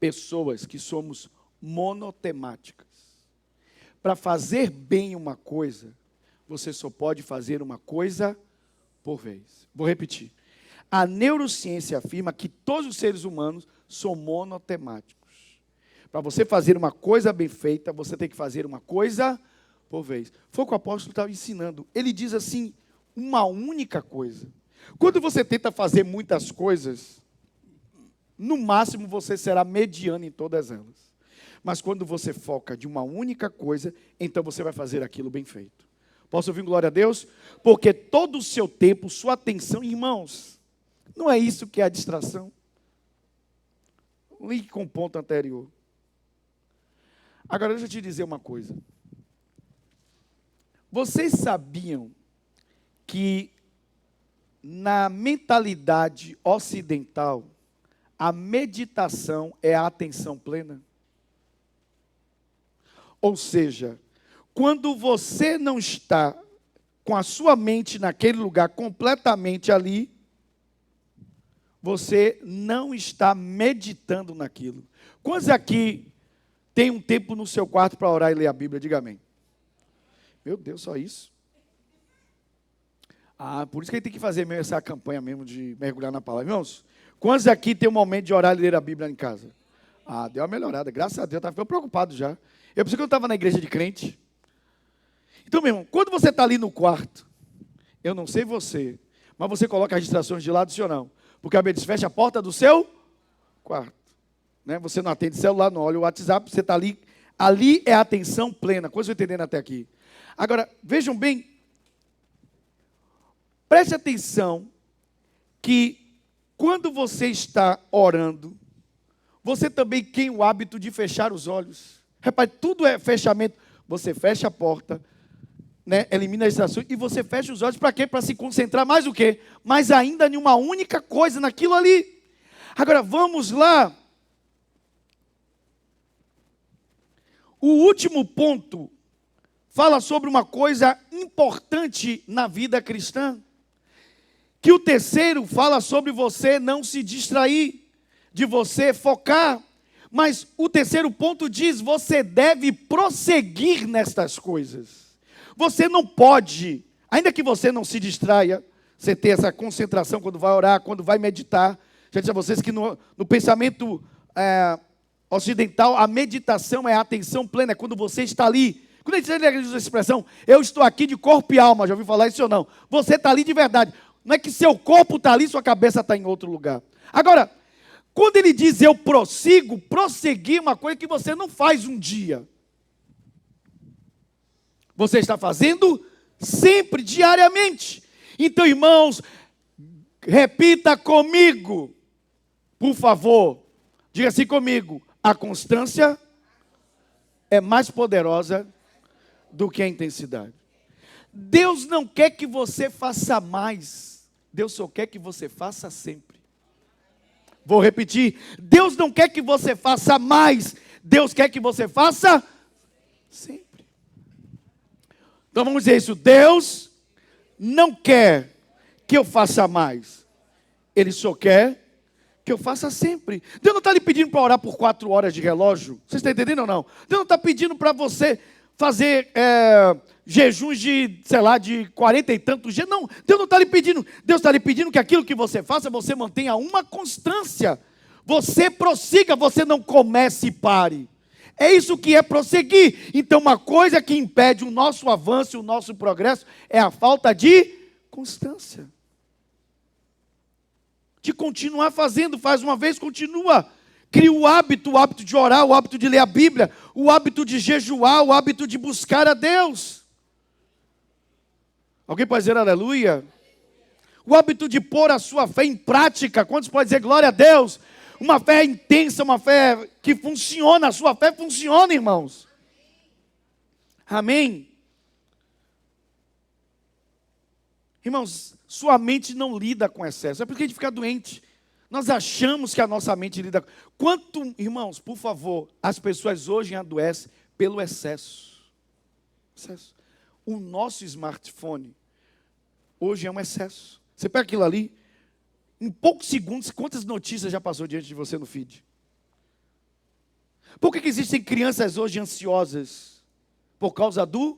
pessoas que somos monotemáticas. Para fazer bem uma coisa, você só pode fazer uma coisa por vez. Vou repetir. A neurociência afirma que todos os seres humanos são monotemáticos. Para você fazer uma coisa bem feita, você tem que fazer uma coisa por vez. Foi o que o apóstolo estava ensinando. Ele diz assim, uma única coisa. Quando você tenta fazer muitas coisas, no máximo você será mediano em todas elas. Mas quando você foca de uma única coisa, então você vai fazer aquilo bem feito. Posso ouvir glória a Deus? Porque todo o seu tempo, sua atenção, irmãos, não é isso que é a distração? Link com o ponto anterior. Agora, deixa eu te dizer uma coisa. Vocês sabiam que na mentalidade ocidental, a meditação é a atenção plena? Ou seja, quando você não está com a sua mente naquele lugar completamente ali, você não está meditando naquilo. Quantos aqui tem um tempo no seu quarto para orar e ler a Bíblia? Diga amém. Meu Deus, só isso? Por isso que a gente tem que fazer mesmo essa campanha mesmo de mergulhar na palavra. Irmãos, quantos aqui tem um momento de orar e ler a Bíblia em casa? Deu uma melhorada, graças a Deus, eu estava preocupado já. Eu pensei que eu estava na igreja de crente. Então, meu irmão, quando você está ali no quarto, eu não sei você, mas você coloca as distrações de lado, sim ou não? Porque a Bíblia diz, fecha a porta do seu quarto. Né? Você não atende celular, não olha o WhatsApp, você está ali. Ali é a atenção plena. Coisa eu entendendo até aqui. Agora, vejam bem, preste atenção que quando você está orando, você também tem o hábito de fechar os olhos. Repare, tudo é fechamento. Você fecha a porta, né, elimina as distrações e você fecha os olhos para quê? Para se concentrar mais o quê? Mais ainda em uma única coisa, naquilo ali. Agora, vamos lá O último ponto fala sobre uma coisa importante na vida cristã. Que o terceiro fala sobre você não se distrair, de você focar. Mas o terceiro ponto diz, você deve prosseguir nestas coisas. Você não pode, ainda que você não se distraia, você ter essa concentração quando vai orar, quando vai meditar. Já disse a vocês que no pensamento ocidental, a meditação é a atenção plena, é quando você está ali. Quando a gente usa a expressão, eu estou aqui de corpo e alma, já ouviu falar isso ou não? Você está ali de verdade. Não é que seu corpo está ali, sua cabeça está em outro lugar. Agora, quando ele diz eu prossigo, prosseguir é uma coisa que você não faz um dia. Você está fazendo sempre, diariamente. Então, irmãos, repita comigo, por favor. Diga assim comigo, a constância é mais poderosa do que a intensidade. Deus não quer que você faça mais, Deus só quer que você faça sempre. Vou repetir, Deus não quer que você faça mais, Deus quer que você faça sempre. Então vamos dizer isso, Deus não quer que eu faça mais, Ele só quer que eu faça sempre. Deus não está lhe pedindo para orar por 4 horas de relógio, vocês estão entendendo ou não? Deus não está pedindo para você fazer jejuns de, sei lá, de 40 e tantos dias. Não, Deus não está lhe pedindo. Deus está lhe pedindo que aquilo que você faça, você mantenha uma constância. Você prossiga, você não comece e pare. É isso que é prosseguir. Então, uma coisa que impede o nosso avanço, o nosso progresso, é a falta de constância. De continuar fazendo, faz uma vez, continua. Cria o hábito de orar, o hábito de ler a Bíblia, o hábito de jejuar, o hábito de buscar a Deus. Alguém pode dizer aleluia? O hábito de pôr a sua fé em prática. Quantos podem dizer glória a Deus? Uma fé intensa, uma fé que funciona. A sua fé funciona, irmãos. Amém? Irmãos, sua mente não lida com excesso. É porque a gente fica doente. Nós achamos que a nossa mente lida com... Irmãos, por favor, as pessoas hoje adoecem pelo excesso. O nosso smartphone hoje é um excesso. Você pega aquilo ali, em poucos segundos, quantas notícias já passou diante de você no feed? Por que existem crianças hoje ansiosas? Por causa do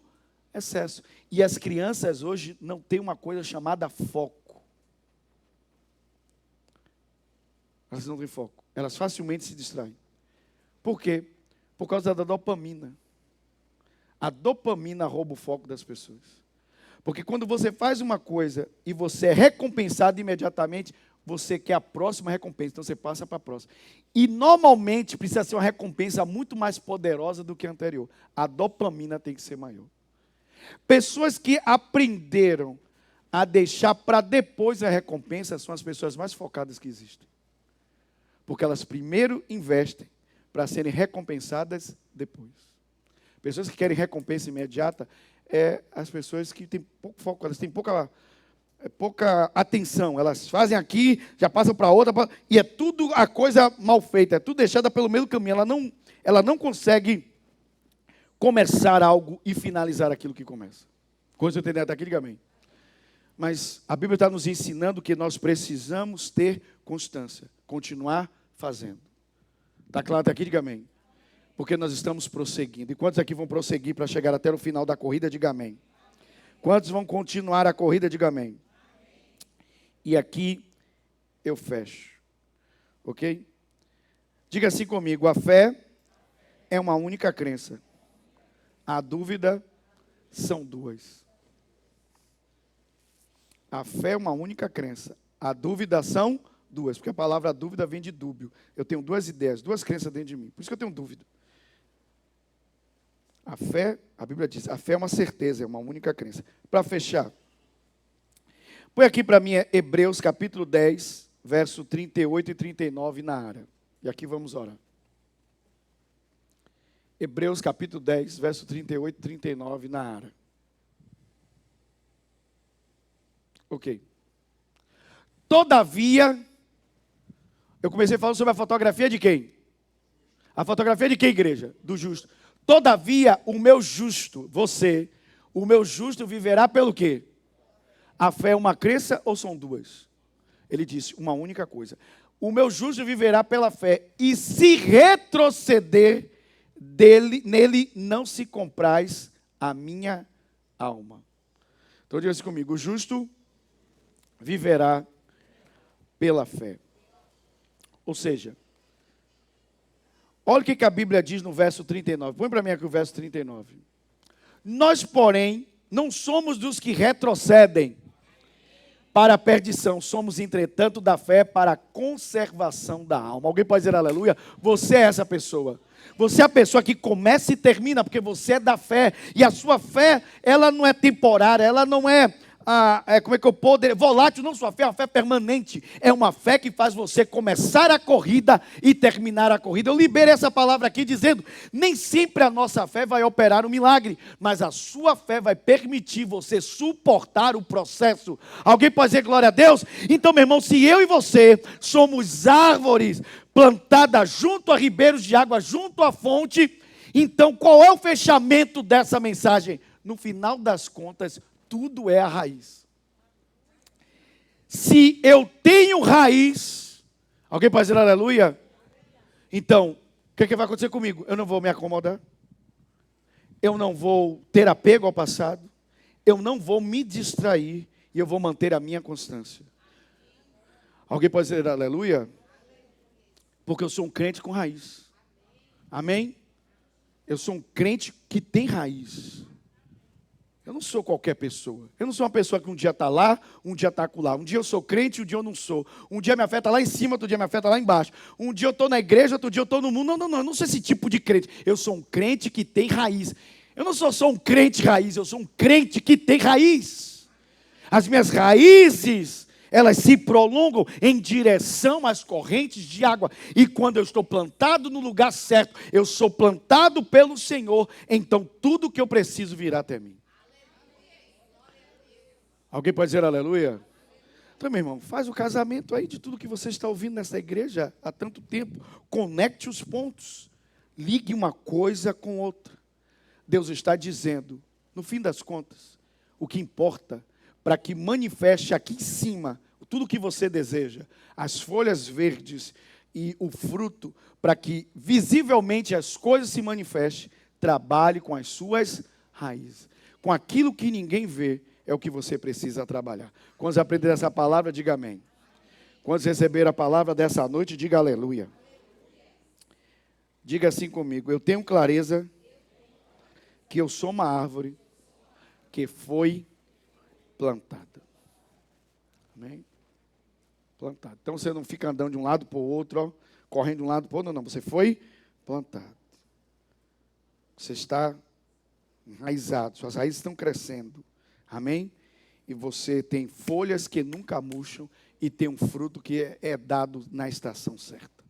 excesso. E as crianças hoje não têm uma coisa chamada foco. Elas não têm foco. Elas facilmente se distraem. Por quê? Por causa da dopamina. A dopamina rouba o foco das pessoas. Porque quando você faz uma coisa e você é recompensado imediatamente, você quer a próxima recompensa, então você passa para a próxima. E normalmente precisa ser uma recompensa muito mais poderosa do que a anterior. A dopamina tem que ser maior. Pessoas que aprenderam a deixar para depois a recompensa são as pessoas mais focadas que existem. Porque elas primeiro investem para serem recompensadas depois. Pessoas que querem recompensa imediata as pessoas que têm pouco foco, elas têm pouca atenção. Elas fazem aqui, já passam para outra, e é tudo a coisa mal feita, é tudo deixada pelo meio do caminho. Ela não consegue começar algo e finalizar aquilo que começa. Quando você entender até aqui, diga amém. Mas a Bíblia está nos ensinando que nós precisamos ter constância, continuar fazendo. Está claro até aqui, diga amém. Porque nós estamos prosseguindo. E quantos aqui vão prosseguir para chegar até o final da corrida? Diga amém. Quantos vão continuar a corrida? Diga amém. E aqui eu fecho. Ok? Diga assim comigo. A fé é uma única crença. A dúvida são duas. A fé é uma única crença. A dúvida são duas. Porque a palavra dúvida vem de dúbio. Eu tenho 2 ideias, 2 crenças dentro de mim. Por isso que eu tenho dúvida. A fé, a Bíblia diz, a fé é uma certeza, é uma única crença. Para fechar, põe aqui para mim Hebreus capítulo 10, verso 38 e 39 na área. E aqui vamos orar. Hebreus capítulo 10, verso 38 e 39 na área. Ok. Todavia, eu comecei falando sobre a fotografia de quem? A fotografia de quem, igreja? Do justo. Todavia, o meu justo, você, o meu justo viverá pelo quê? A fé é uma crença ou são duas? Ele disse, uma única coisa. O meu justo viverá pela fé, e se retroceder nele não se compraz a minha alma. Então diga assim comigo, o justo viverá pela fé. Ou seja, olha o que a Bíblia diz no verso 39. Põe para mim aqui o verso 39. Nós, porém, não somos dos que retrocedem para a perdição. Somos, entretanto, da fé para a conservação da alma. Alguém pode dizer aleluia? Você é essa pessoa. Você é a pessoa que começa e termina, porque você é da fé. E a sua fé, ela não é temporária, ela não é... como é que eu poderia... Volátil, não sua fé, é uma fé permanente. É uma fé que faz você começar a corrida e terminar a corrida. Eu liberei essa palavra aqui dizendo, nem sempre a nossa fé vai operar um milagre, mas a sua fé vai permitir você suportar o processo. Alguém pode dizer glória a Deus? Então, meu irmão, se eu e você somos árvores plantadas junto a ribeiros de água, junto à fonte, então qual é o fechamento dessa mensagem? No final das contas, tudo é a raiz. Se eu tenho raiz, alguém pode dizer aleluia? Então, o que vai acontecer comigo? Eu não vou me acomodar, eu não vou ter apego ao passado, eu não vou me distrair e eu vou manter a minha constância. Alguém pode dizer aleluia? Porque eu sou um crente com raiz. Amém? Eu sou um crente que tem raiz. Eu não sou qualquer pessoa. Eu não sou uma pessoa que um dia está lá, um dia está acolá. Um dia eu sou crente, um dia eu não sou. Um dia minha fé está lá em cima, outro dia minha fé está lá embaixo. Um dia eu estou na igreja, outro dia eu estou no mundo. Não, eu não sou esse tipo de crente. Eu sou um crente que tem raiz. Eu não sou só um crente raiz, eu sou um crente que tem raiz. As minhas raízes, elas se prolongam em direção às correntes de água. E quando eu estou plantado no lugar certo, eu sou plantado pelo Senhor, então tudo que eu preciso virá até mim. Alguém pode dizer aleluia? Então, meu irmão, faz o casamento aí de tudo que você está ouvindo nessa igreja há tanto tempo. Conecte os pontos. Ligue uma coisa com outra. Deus está dizendo, no fim das contas, o que importa para que manifeste aqui em cima tudo o que você deseja, as folhas verdes e o fruto, para que visivelmente as coisas se manifestem, trabalhe com as suas raízes. Com aquilo que ninguém vê, é o que você precisa trabalhar. Quando aprender essa palavra, diga amém. Quando receber a palavra dessa noite, diga aleluia. Diga assim comigo, eu tenho clareza que eu sou uma árvore que foi plantada. Amém? Plantada. Então você não fica andando de um lado para o outro, ó, correndo de um lado para o outro, não, você foi plantado. Você está enraizado, suas raízes estão crescendo. Amém? E você tem folhas que nunca murcham e tem um fruto que é dado na estação certa.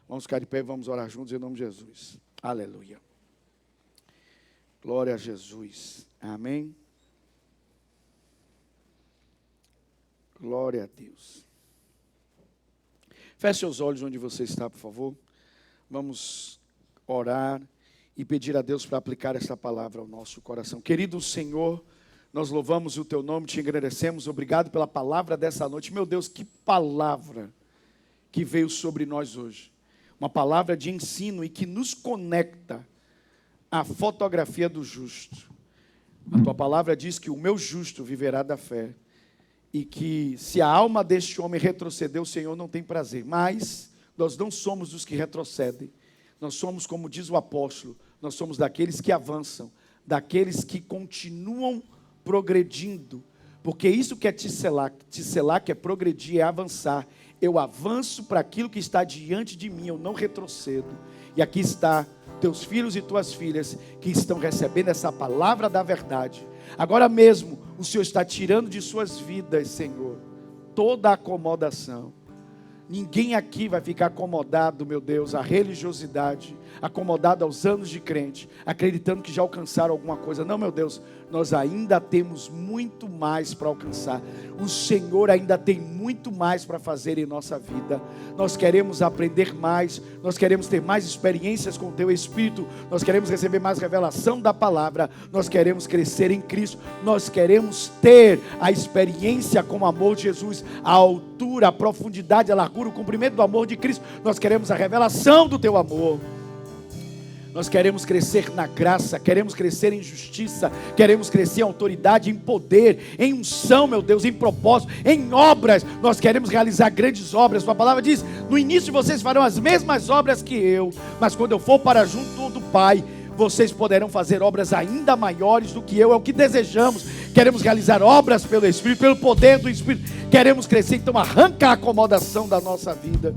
Vamos ficar de pé e vamos orar juntos em nome de Jesus. Aleluia. Glória a Jesus. Amém? Glória a Deus. Feche seus olhos onde você está, por favor. Vamos orar e pedir a Deus para aplicar essa palavra ao nosso coração. Querido Senhor, nós louvamos o Teu nome, te agradecemos. Obrigado pela palavra dessa noite. Meu Deus, que palavra que veio sobre nós hoje. Uma palavra de ensino e que nos conecta à fotografia do justo. A Tua palavra diz que o meu justo viverá da fé. E que se a alma deste homem retroceder, o Senhor não tem prazer. Mas nós não somos dos que retrocedem. Nós somos, como diz o apóstolo, nós somos daqueles que avançam, daqueles que continuam progredindo, porque isso que é tisselar que é progredir, é avançar. Eu avanço para aquilo que está diante de mim, eu não retrocedo. E aqui está teus filhos e tuas filhas que estão recebendo essa palavra da verdade. Agora mesmo, o Senhor está tirando de suas vidas, Senhor, toda a acomodação. Ninguém aqui vai ficar acomodado, meu Deus, à religiosidade, acomodado aos anos de crente, acreditando que já alcançaram alguma coisa. Não, meu Deus, nós ainda temos muito mais para alcançar. O Senhor ainda tem muito mais para fazer em nossa vida. Nós queremos aprender mais, nós queremos ter mais experiências com o Teu Espírito, nós queremos receber mais revelação da palavra, nós queremos crescer em Cristo, nós queremos ter a experiência com o amor de Jesus, a altura, a profundidade, a largura, o cumprimento do amor de Cristo. Nós queremos a revelação do Teu amor. Nós queremos crescer na graça, queremos crescer em justiça, queremos crescer em autoridade, em poder, em unção, meu Deus, em propósito, em obras. Nós queremos realizar grandes obras. Sua palavra diz: no início vocês farão as mesmas obras que eu, mas quando eu for para junto do Pai, vocês poderão fazer obras ainda maiores do que eu. É o que desejamos. Queremos realizar obras pelo Espírito, pelo poder do Espírito. Queremos crescer, então arranca a acomodação da nossa vida.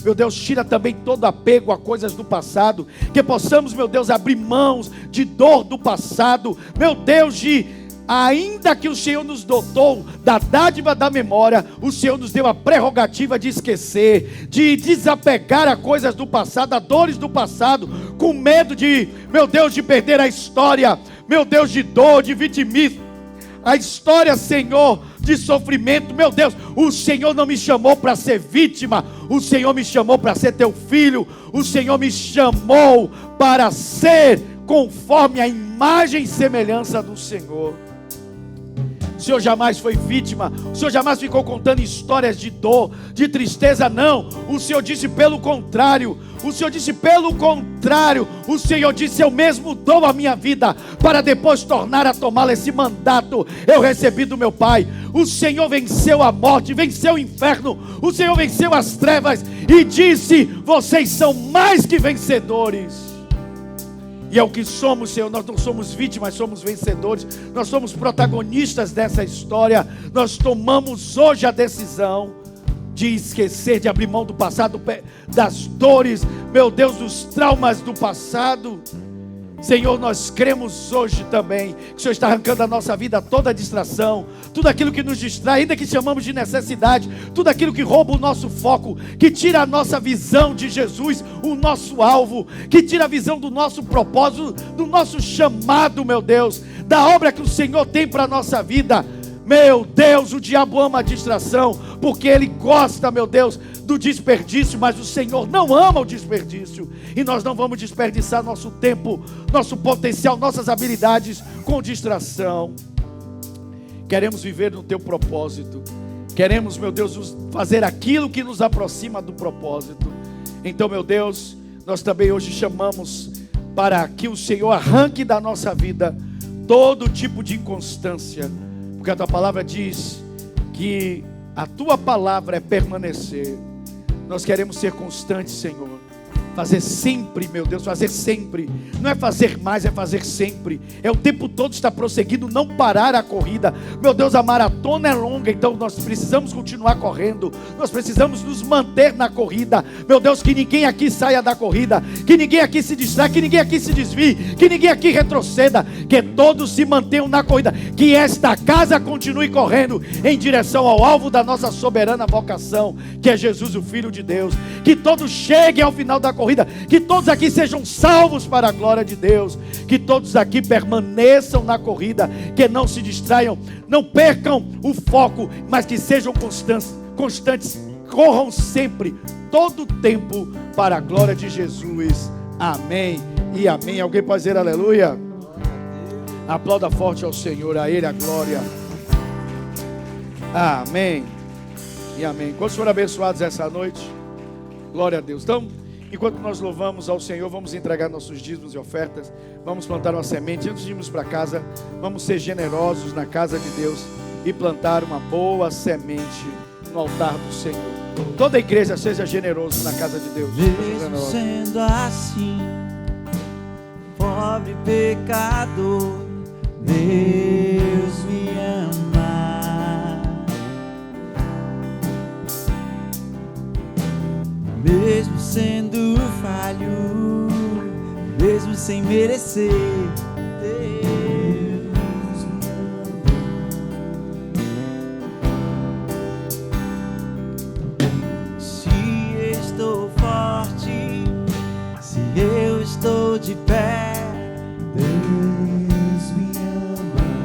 Meu Deus, tira também todo apego a coisas do passado, que possamos, meu Deus, abrir mãos de dor do passado, meu Deus, ainda que o Senhor nos dotou da dádiva da memória, o Senhor nos deu a prerrogativa de esquecer, de desapegar a coisas do passado, a dores do passado, com medo de, meu Deus, de perder a história, meu Deus, de dor, de vitimismo, a história, Senhor, de sofrimento. Meu Deus, o Senhor não me chamou para ser vítima, o Senhor me chamou para ser teu filho, o Senhor me chamou para ser conforme a imagem e semelhança do Senhor. O Senhor jamais foi vítima, o Senhor jamais ficou contando histórias de dor, de tristeza, não. O Senhor disse pelo contrário, o Senhor disse pelo contrário, o Senhor disse: eu mesmo dou a minha vida, para depois tornar a tomá-la. Esse mandato eu recebi do meu Pai. O Senhor venceu a morte, venceu o inferno, o Senhor venceu as trevas, e disse: vocês são mais que vencedores. E é o que somos, Senhor. Nós não somos vítimas, somos vencedores. Nós somos protagonistas dessa história. Nós tomamos hoje a decisão de esquecer, de abrir mão do passado, das dores, meu Deus, dos traumas do passado. Senhor, nós cremos hoje também que o Senhor está arrancando da nossa vida toda a distração, tudo aquilo que nos distrai, ainda que chamamos de necessidade, tudo aquilo que rouba o nosso foco, que tira a nossa visão de Jesus, o nosso alvo, que tira a visão do nosso propósito, do nosso chamado, meu Deus, da obra que o Senhor tem para a nossa vida. Meu Deus, o diabo ama a distração, porque ele gosta, meu Deus, do desperdício, mas o Senhor não ama o desperdício, e nós não vamos desperdiçar nosso tempo, nosso potencial, nossas habilidades com distração. Queremos viver no teu propósito, queremos, meu Deus, fazer aquilo que nos aproxima do propósito. Então, meu Deus, nós também hoje chamamos para que o Senhor arranque da nossa vida todo tipo de inconstância, porque a tua palavra diz que a tua palavra é permanecer. Nós queremos ser constantes, Senhor. Fazer sempre, meu Deus, fazer sempre. Não é fazer mais, é fazer sempre. É o tempo todo estar prosseguindo, não parar a corrida. Meu Deus, a maratona é longa, então nós precisamos continuar correndo. Nós precisamos nos manter na corrida. Meu Deus, que ninguém aqui saia da corrida, que ninguém aqui se distraia, que ninguém aqui se desvie, que ninguém aqui retroceda, que todos se mantenham na corrida, que esta casa continue correndo em direção ao alvo da nossa soberana vocação, que é Jesus, o Filho de Deus. Que todos cheguem ao final da corrida, que todos aqui sejam salvos para a glória de Deus, que todos aqui permaneçam na corrida, que não se distraiam, não percam o foco, mas que sejam constantes, corram sempre, todo o tempo, para a glória de Jesus. Amém e amém. Alguém pode dizer aleluia? Aplauda forte ao Senhor, a Ele a glória. Amém e amém. Quantos foram abençoados essa noite? Glória a Deus. Então, enquanto nós louvamos ao Senhor, vamos entregar nossos dízimos e ofertas, vamos plantar uma semente. Antes de irmos para casa, vamos ser generosos na casa de Deus e plantar uma boa semente no altar do Senhor. Toda a igreja seja generoso na casa de Deus. Mesmo sendo assim, pobre pecador, Deus me ama. Mesmo sendo falho, mesmo sem merecer, Deus me ama. Se estou forte, se eu estou de pé, Deus me ama.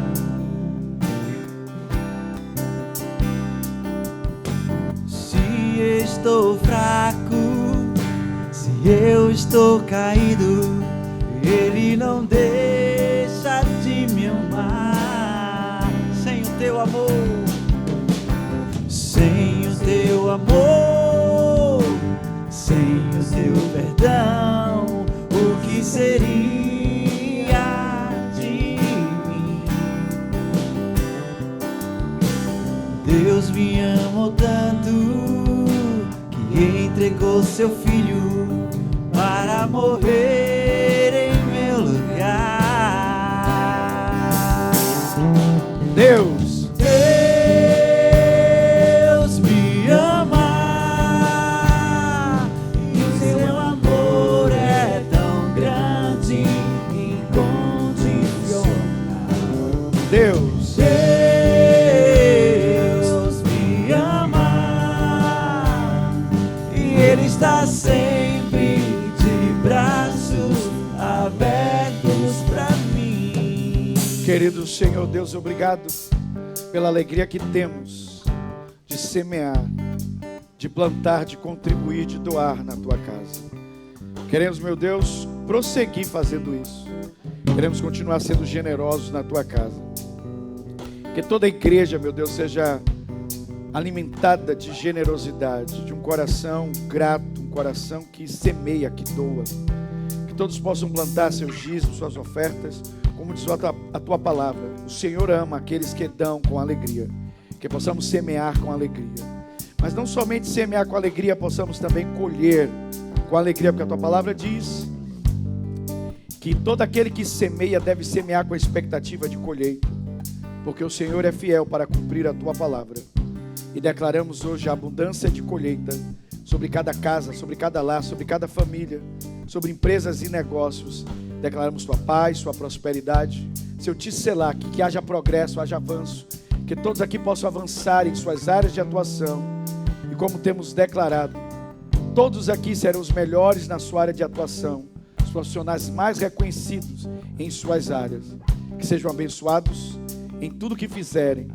eu estou caído, Ele não deixa de me amar. Sem o teu amor, sem o teu amor, sem o teu perdão, o que seria de mim? Deus me amou tanto que entregou seu filho para morrer em meu lugar. Deus me ama, e o seu amor é tão grande, incondicional. Deus Me ama, e Ele está sempre de braços abertos para mim. Querido Senhor Deus, obrigado pela alegria que temos de semear, de plantar, de contribuir, de doar na Tua casa. Queremos, meu Deus, prosseguir fazendo isso. Queremos continuar sendo generosos na Tua casa. Que toda a igreja, meu Deus, seja alimentada de generosidade, de um coração grato, um coração que semeia, que doa. Que todos possam plantar seus dízimos, suas ofertas, como diz a Tua palavra. O Senhor ama aqueles que dão com alegria. Que possamos semear com alegria. Mas não somente semear com alegria, possamos também colher com alegria, porque a Tua palavra diz que todo aquele que semeia deve semear com a expectativa de colheita, porque o Senhor é fiel para cumprir a Tua palavra. E declaramos hoje a abundância de colheita sobre cada casa, sobre cada lar, sobre cada família, sobre empresas e negócios. Declaramos Tua paz, Sua prosperidade, Seu tisselar, que haja progresso, haja avanço, que todos aqui possam avançar em suas áreas de atuação. E como temos declarado, todos aqui serão os melhores na sua área de atuação, os profissionais mais reconhecidos em suas áreas. Que sejam abençoados em tudo que fizerem.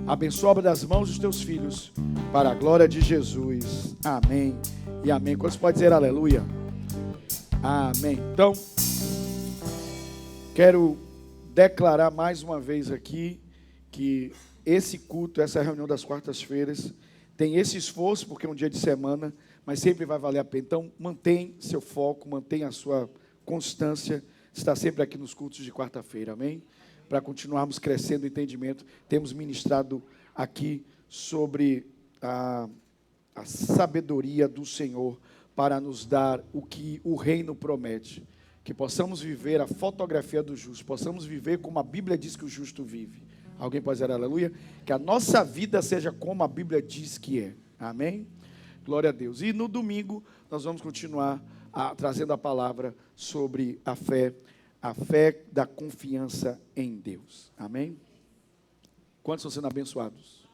Abençoa a obra das mãos dos teus filhos, para a glória de Jesus. Amém e amém. Quantos podem dizer aleluia? Amém. Então, quero declarar mais uma vez aqui que esse culto, essa reunião das quartas-feiras, tem esse esforço, porque é um dia de semana, mas sempre vai valer a pena. Então, mantém seu foco, mantenha a sua constância, está sempre aqui nos cultos de quarta-feira, amém? Para continuarmos crescendo o entendimento, temos ministrado aqui sobre a sabedoria do Senhor para nos dar o que o reino promete. Que possamos viver a fotografia do justo, possamos viver como a Bíblia diz que o justo vive. Alguém pode dizer aleluia? Que a nossa vida seja como a Bíblia diz que é. Amém? Glória a Deus. E no domingo nós vamos continuar trazendo a palavra sobre a fé da confiança em Deus. Amém? Quantos estão sendo abençoados?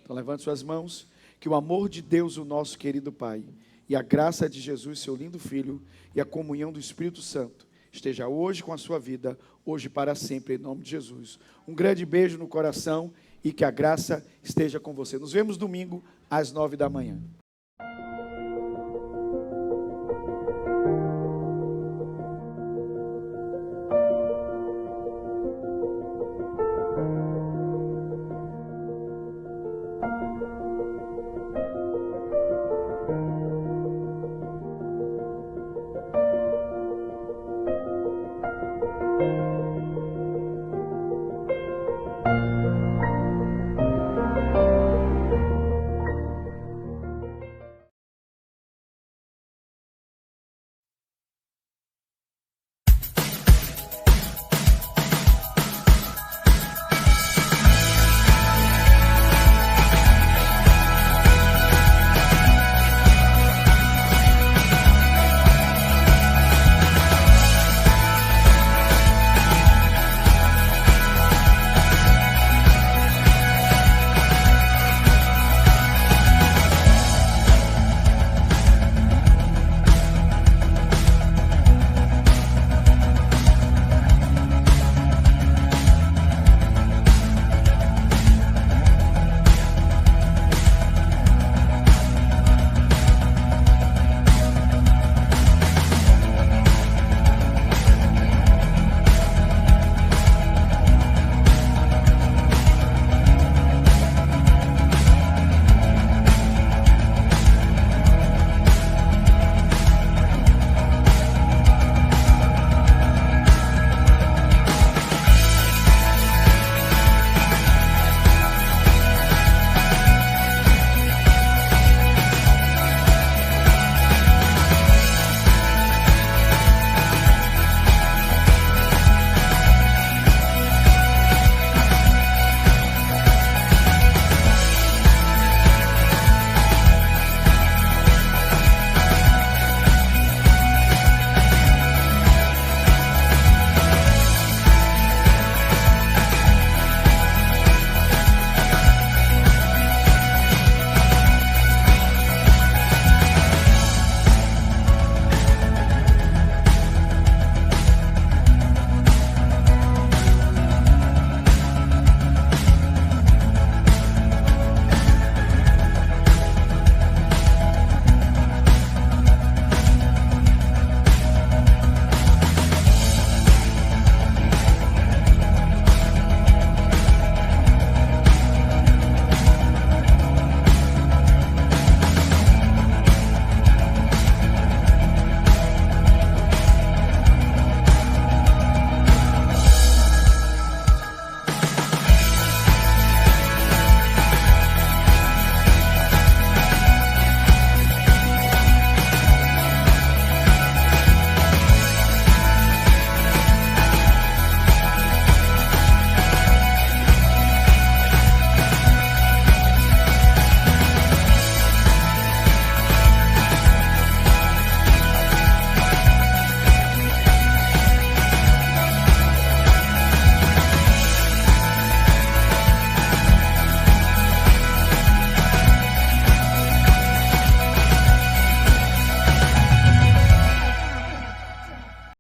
Então levante suas mãos, que o amor de Deus, o nosso querido Pai, e a graça de Jesus, seu lindo Filho, e a comunhão do Espírito Santo, esteja hoje com a sua vida, hoje para sempre, em nome de Jesus. Um grande beijo no coração e que a graça esteja com você. Nos vemos domingo às 9 da manhã.